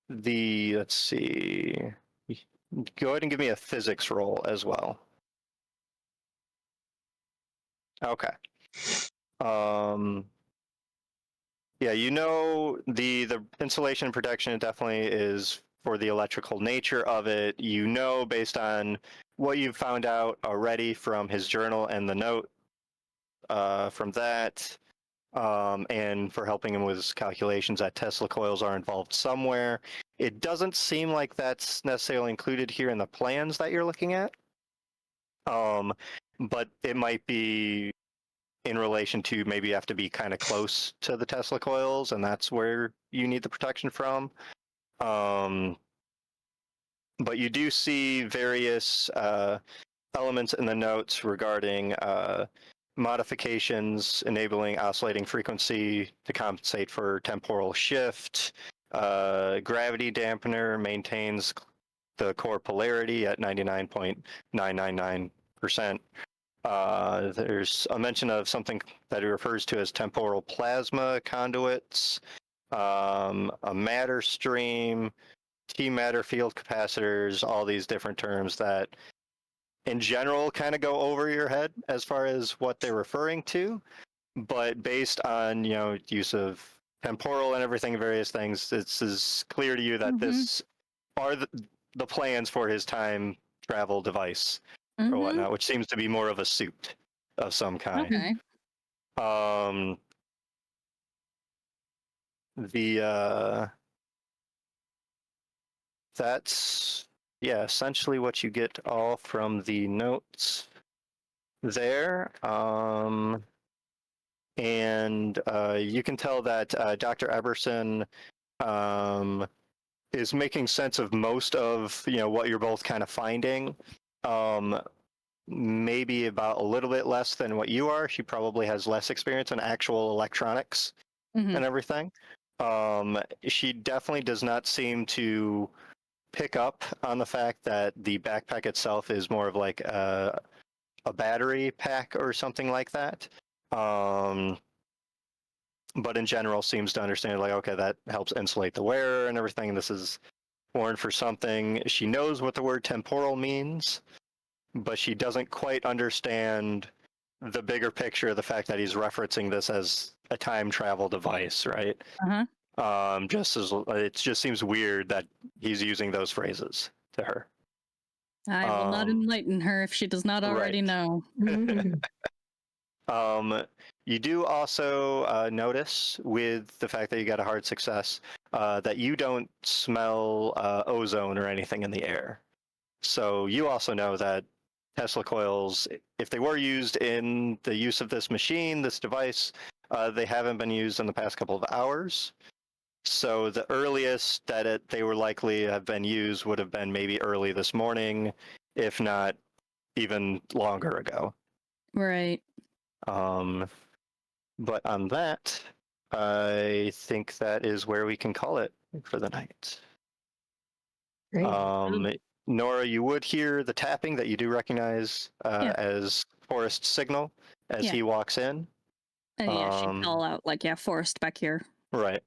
Speaker 1: let's see. Go ahead and give me a physics roll as well. Okay. Yeah, the insulation and protection definitely is for the electrical nature of it. Based on what you've found out already from his journal and the note from that, and for helping him with his calculations, that Tesla coils are involved somewhere. It doesn't seem like that's necessarily included here in the plans that you're looking at, but it might be in relation to maybe you have to be kind of close to the Tesla coils, and that's where you need the protection from. But you do see various elements in the notes regarding modifications enabling oscillating frequency to compensate for temporal shift. Gravity dampener maintains the core polarity at 99.999%. There's a mention of something that he refers to as temporal plasma conduits, a matter stream, matter, field capacitors, all these different terms that in general kind of go over your head as far as what they're referring to, but based on, use of temporal and everything, various things, it's as clear to you that this are the plans for his time travel device or whatnot, which seems to be more of a suit of some kind.
Speaker 4: Okay.
Speaker 1: That's essentially what you get all from the notes there. And you can tell that Dr. Eberson is making sense of most of what you're both kind of finding. Maybe about a little bit less than what you are. She probably has less experience in actual electronics and everything. She definitely does not seem to pick up on the fact that the backpack itself is more of like a battery pack or something like that. But in general seems to understand, like, okay, that helps insulate the wearer and everything. This is worn for something. She knows what the word temporal means, but she doesn't quite understand the bigger picture, the fact that he's referencing this as a time travel device, right? It just seems weird that he's using those phrases to her.
Speaker 4: I will not enlighten her if she does not already know.
Speaker 1: You do also notice, with the fact that you got a hard success, that you don't smell ozone or anything in the air. So you also know that Tesla coils, if they were used in the use of this machine, this device, they haven't been used in the past couple of hours. So the earliest that they were likely have been used would have been maybe early this morning, if not even longer ago.
Speaker 4: Right.
Speaker 1: But on that, I think that is where we can call it for the night.
Speaker 2: Great.
Speaker 1: Nora, you would hear the tapping that you do recognize as Forrest's signal as he walks in.
Speaker 4: She'd call out, like, Forrest back here.
Speaker 1: Right.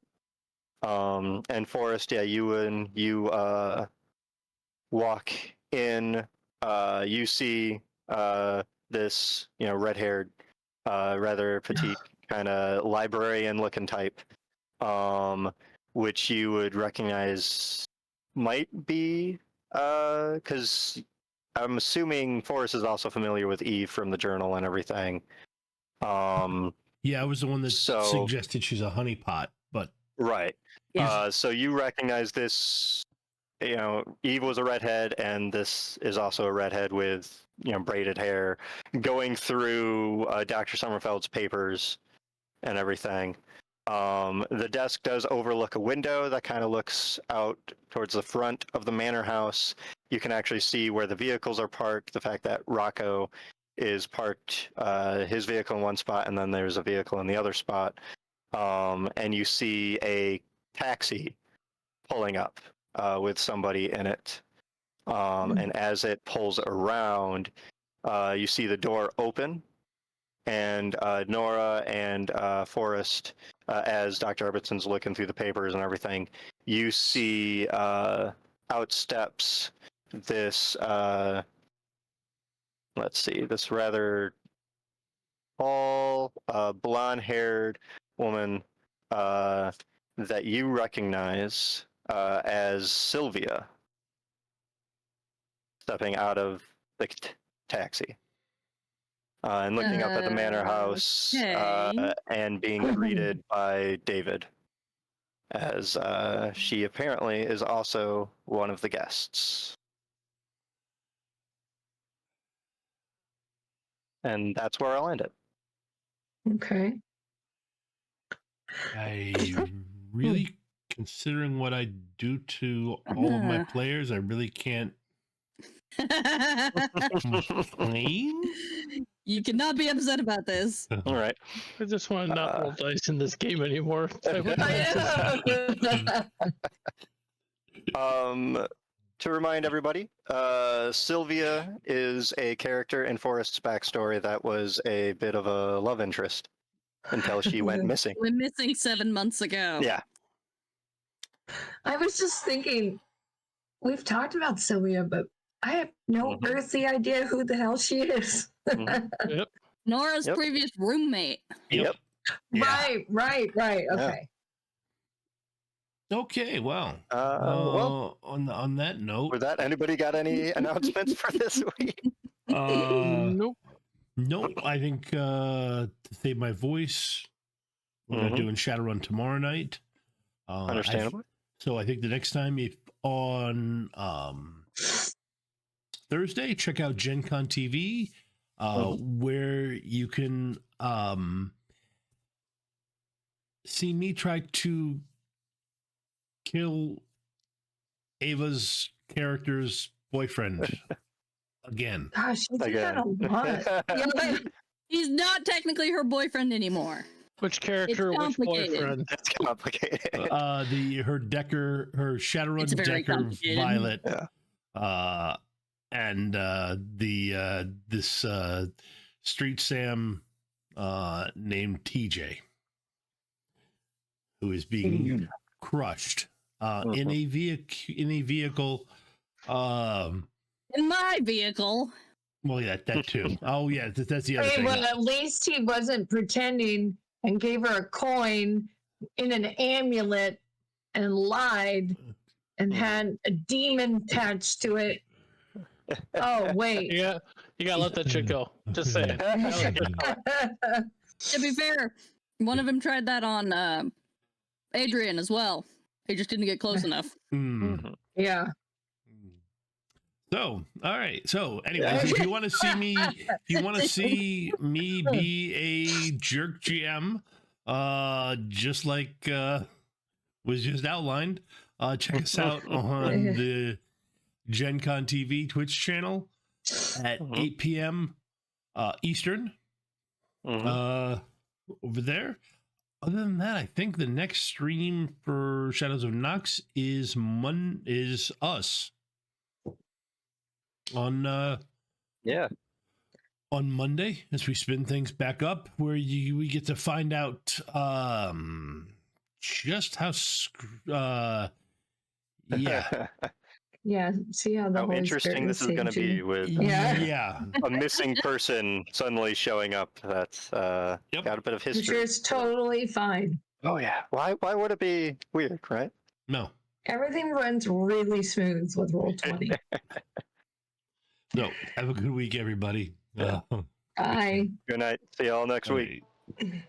Speaker 1: And Forrest, you walk in, you see this, red-haired, rather petite kind of librarian-looking type, which you would recognize might be, because I'm assuming Forrest is also familiar with Eve from the journal and everything.
Speaker 3: Yeah, I was the one that suggested she's a honeypot, but
Speaker 1: right.
Speaker 4: Yeah.
Speaker 1: So you recognize this. Eve was a redhead, and this is also a redhead with braided hair, going through Dr. Sommerfeld's papers and everything. The desk does overlook a window that kind of looks out towards the front of the manor house. You can actually see where the vehicles are parked, the fact that Rocco is parked, his vehicle in one spot, and then there's a vehicle in the other spot. And you see a taxi pulling up with somebody in it. And as it pulls around, you see the door open, and Nora and Forrest, as Dr. Arvidson's looking through the papers and everything, you see out steps this, this rather tall, blonde-haired woman that you recognize as Sylvia, stepping out of the taxi. And looking up at the manor house and being greeted by David, as she apparently is also one of the guests. And that's where I'll end it.
Speaker 2: Okay.
Speaker 3: I really, considering what I do to all of my players, I really can't complain.
Speaker 4: You cannot be upset about this.
Speaker 1: All right.
Speaker 5: I just want to not roll dice in this game anymore.
Speaker 1: To remind everybody, Sylvia is a character in Forrest's backstory that was a bit of a love interest until she went missing.
Speaker 4: Went missing 7 months ago.
Speaker 1: Yeah.
Speaker 2: I was just thinking, we've talked about Sylvia, but I have no earthly idea who the hell she is.
Speaker 5: Yep.
Speaker 4: Nora's previous roommate.
Speaker 1: Yep.
Speaker 3: Yeah.
Speaker 2: Right. Okay.
Speaker 3: Okay, well,
Speaker 1: Well,
Speaker 3: on that note,
Speaker 1: with that, anybody got any announcements for this week?
Speaker 5: Nope.
Speaker 3: Nope. I think to save my voice, we're not doing Shadowrun tomorrow night.
Speaker 1: Understandable.
Speaker 3: So I think the next time, if on Thursday, check out Gen Con TV, where you can see me try to kill Ava's character's boyfriend again.
Speaker 2: Gosh, you did that a lot. Yeah,
Speaker 4: He's not technically her boyfriend anymore.
Speaker 5: Which character?
Speaker 4: It's
Speaker 5: Which boyfriend?
Speaker 1: That's complicated.
Speaker 3: Her Shadowrun
Speaker 4: It's very
Speaker 3: Decker
Speaker 4: complicated.
Speaker 3: Violet,
Speaker 1: Yeah.
Speaker 3: and this Street Sam named TJ, who is being crushed in a vehicle.
Speaker 4: In my vehicle.
Speaker 3: Well, yeah, that too. Oh, yeah, that's the other
Speaker 2: hey,
Speaker 3: thing.
Speaker 2: well, at least he wasn't pretending and gave her a coin in an amulet and lied and had a demon attached to it. Oh, wait.
Speaker 5: Yeah, you gotta let that shit go. Just say it.
Speaker 4: To be fair, one of them tried that on Adrian as well. He just didn't get close enough.
Speaker 2: Yeah.
Speaker 3: So, all right. So, anyways, if you want to see me, be a jerk GM, just like was just outlined, check us out on the Gen Con TV Twitch channel at 8 p.m. Eastern. Over there. Other than that, I think the next stream for Shadows of Nox is us. On Monday, as we spin things back up, where we get to find out just how
Speaker 2: Yeah, see how the
Speaker 1: How
Speaker 2: Holy
Speaker 1: interesting
Speaker 2: Spirit
Speaker 1: this is going to be with a missing person suddenly showing up. That's got a bit of
Speaker 2: I'm
Speaker 1: history.
Speaker 2: sure it's totally fine.
Speaker 1: Oh yeah, why would it be weird, right?
Speaker 3: No,
Speaker 2: everything runs really smooth with Roll20.
Speaker 3: No, have a good week, everybody.
Speaker 2: Bye.
Speaker 1: Good night. See y'all next week.
Speaker 3: Right.